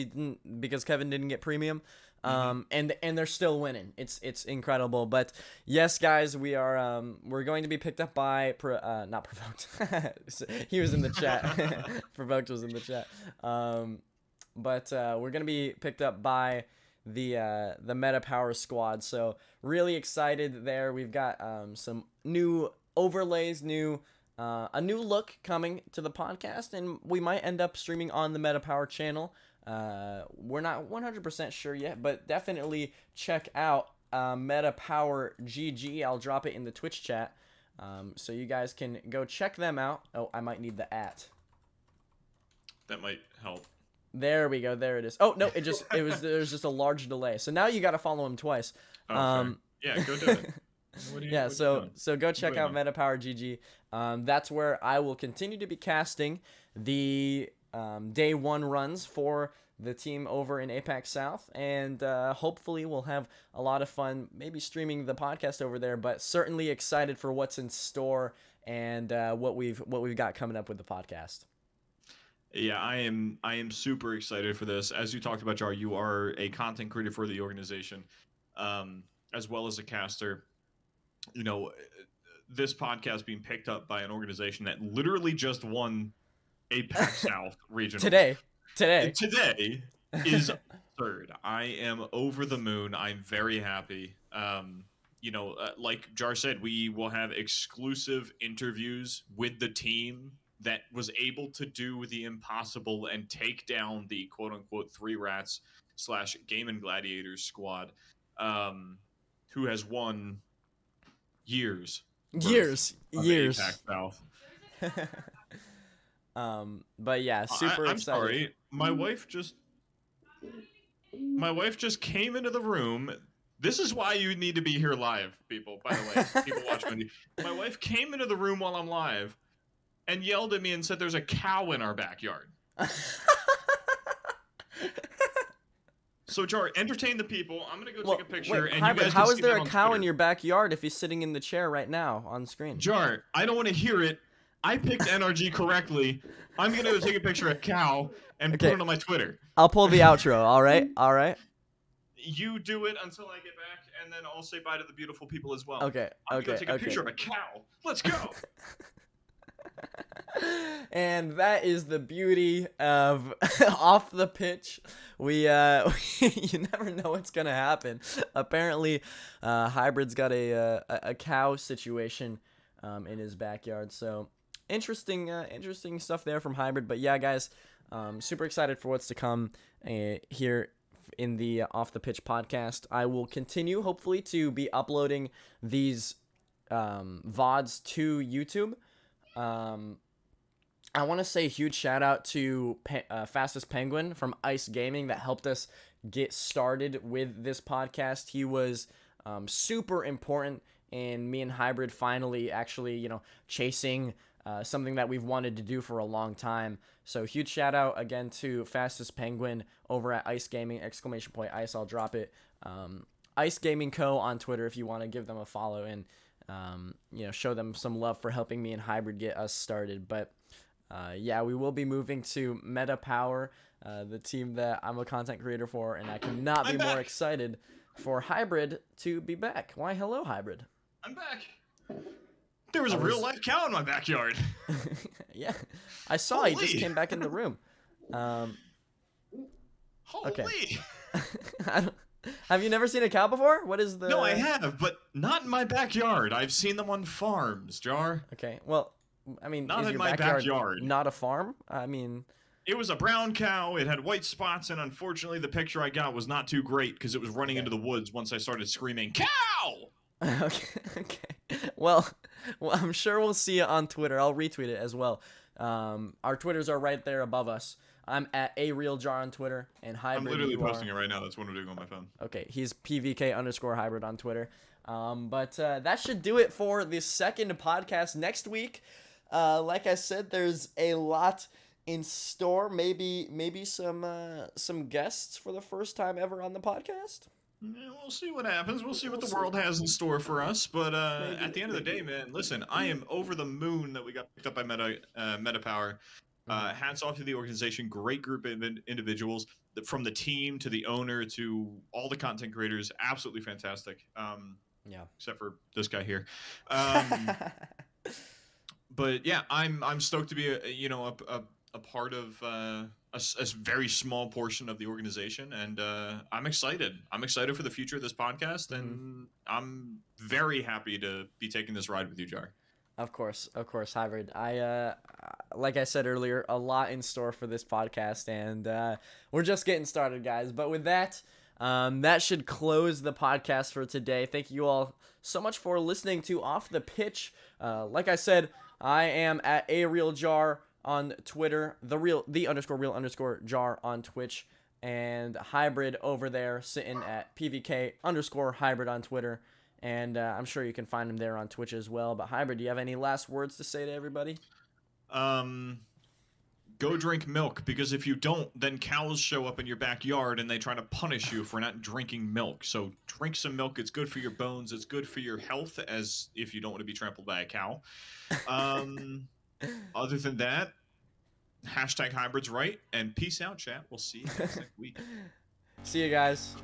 Kevin didn't get premium. And they're still winning. It's incredible. But yes, guys, we're going to be picked up by not Provoked. He was in the chat. Provoked was in the chat. But we're gonna be picked up by the Meta Power squad. So really excited there. We've got some new overlays, a new look coming to the podcast, and we might end up streaming on the Meta Power channel. We're not 100% sure yet, but definitely check out Meta Power GG. I'll drop it in the Twitch chat, so you guys can go check them out. Oh, I might need the @ That might help. There we go. There it is. Oh no, there's just a large delay. So now you got to follow him twice. Oh, yeah, go do it. Yeah, so go check out Meta Power GG. That's where I will continue to be casting the day 1 runs for the team over in APAC South, and hopefully we'll have a lot of fun maybe streaming the podcast over there, but certainly excited for what's in store and what we've got coming up with the podcast. Yeah, I am super excited for this. As you talked about, Jar, you are a content creator for the organization, as well as a caster. You know, this podcast being picked up by an organization that literally just won APAC South regional today is absurd. I am over the moon. I'm very happy. Like Jar said, we will have exclusive interviews with the team that was able to do the impossible and take down the quote-unquote 3 Rats / Game and Gladiators squad, who has won years APAC South. But yeah, super I'm excited. sorry, my wife just came into the room. This is why you need to be here live, people. By the way, people watching. My wife came into the room while I'm live and yelled at me and said there's a cow in our backyard. So, Jar, entertain the people. I'm going to go take a picture. Wait, Hybrid, how is there a cow in your backyard if he's sitting in the chair right now on screen? Jar, I don't want to hear it. I picked NRG correctly. I'm going to go take a picture of a cow and put it on my Twitter. I'll pull the outro, all right? All right? You do it until I get back, and then I'll say bye to the beautiful people as well. Okay, I'm going to take a picture of a cow. Let's go! And that is the beauty of off the pitch. You never know what's gonna happen. Apparently, Hybrid's got a cow situation in his backyard. So interesting stuff there from Hybrid. But yeah, guys, super excited for what's to come here in the Off the Pitch podcast. I will continue, hopefully, to be uploading these VODs to YouTube. I want to say a huge shout out to Fastest Penguin from Ice Gaming that helped us get started with this podcast. He was super important in me and Hybrid finally actually, chasing something that we've wanted to do for a long time. So huge shout out again to Fastest Penguin over at Ice Gaming, !ice, I'll drop it. Ice Gaming Co. on Twitter if you want to give them a follow and show them some love for helping me and Hybrid get us started. But yeah, we will be moving to Meta Power, the team that I'm a content creator for, and I cannot be more excited for Hybrid to be back. Why, hello, Hybrid. I'm back. There was a real life cow in my backyard. Yeah, I saw. He just came back in the room. Holy. Okay. Have you never seen a cow before? What is the... No, I have, but not in my backyard. I've seen them on farms, Jar. Okay, well, I mean, not is in your my backyard. Not a farm? I mean... It was a brown cow. It had white spots, and unfortunately, the picture I got was not too great because it was running into the woods once I started screaming, "Cow!" Okay. Well, I'm sure we'll see it on Twitter. I'll retweet it as well. Our Twitters are right there above us. I'm at ARealJar on Twitter, and Hybrid. I'm literally posting it right now. That's what I'm doing on my phone. Okay, he's PVK_Hybrid on Twitter. But that should do it for the second podcast next week. Like I said, there's a lot in store. Maybe some guests for the first time ever on the podcast. Yeah, we'll see what happens. We'll see what the world has in store for us. But at the end of the day, man, listen, I am over the moon that we got picked up by MetaPower. Hats off to the organization. Great group of individuals, from the team to the owner to all the content creators. Absolutely fantastic. Yeah. Except for this guy here. But yeah, I'm stoked to be a part of a very small portion of the organization, and I'm excited. I'm excited for the future of this podcast, and I'm very happy to be taking this ride with you, Jar. Of course, Hybrid. Like I said earlier, a lot in store for this podcast, and we're just getting started, guys. But with that, that should close the podcast for today. Thank you all so much for listening to Off the Pitch. Like I said, I am at @RealJar on Twitter, the _real_jar on Twitch, and Hybrid over there sitting at PVK_hybrid on Twitter. And I'm sure you can find him there on Twitch as well. But Hybrid, do you have any last words to say to everybody? Go drink milk, because if you don't, then cows show up in your backyard and they try to punish you for not drinking milk. So drink some milk. It's good for your bones. It's good for your health, as if you don't want to be trampled by a cow. Other than that, #Hybrid's right, and peace out, chat. We'll see you next week. See you guys.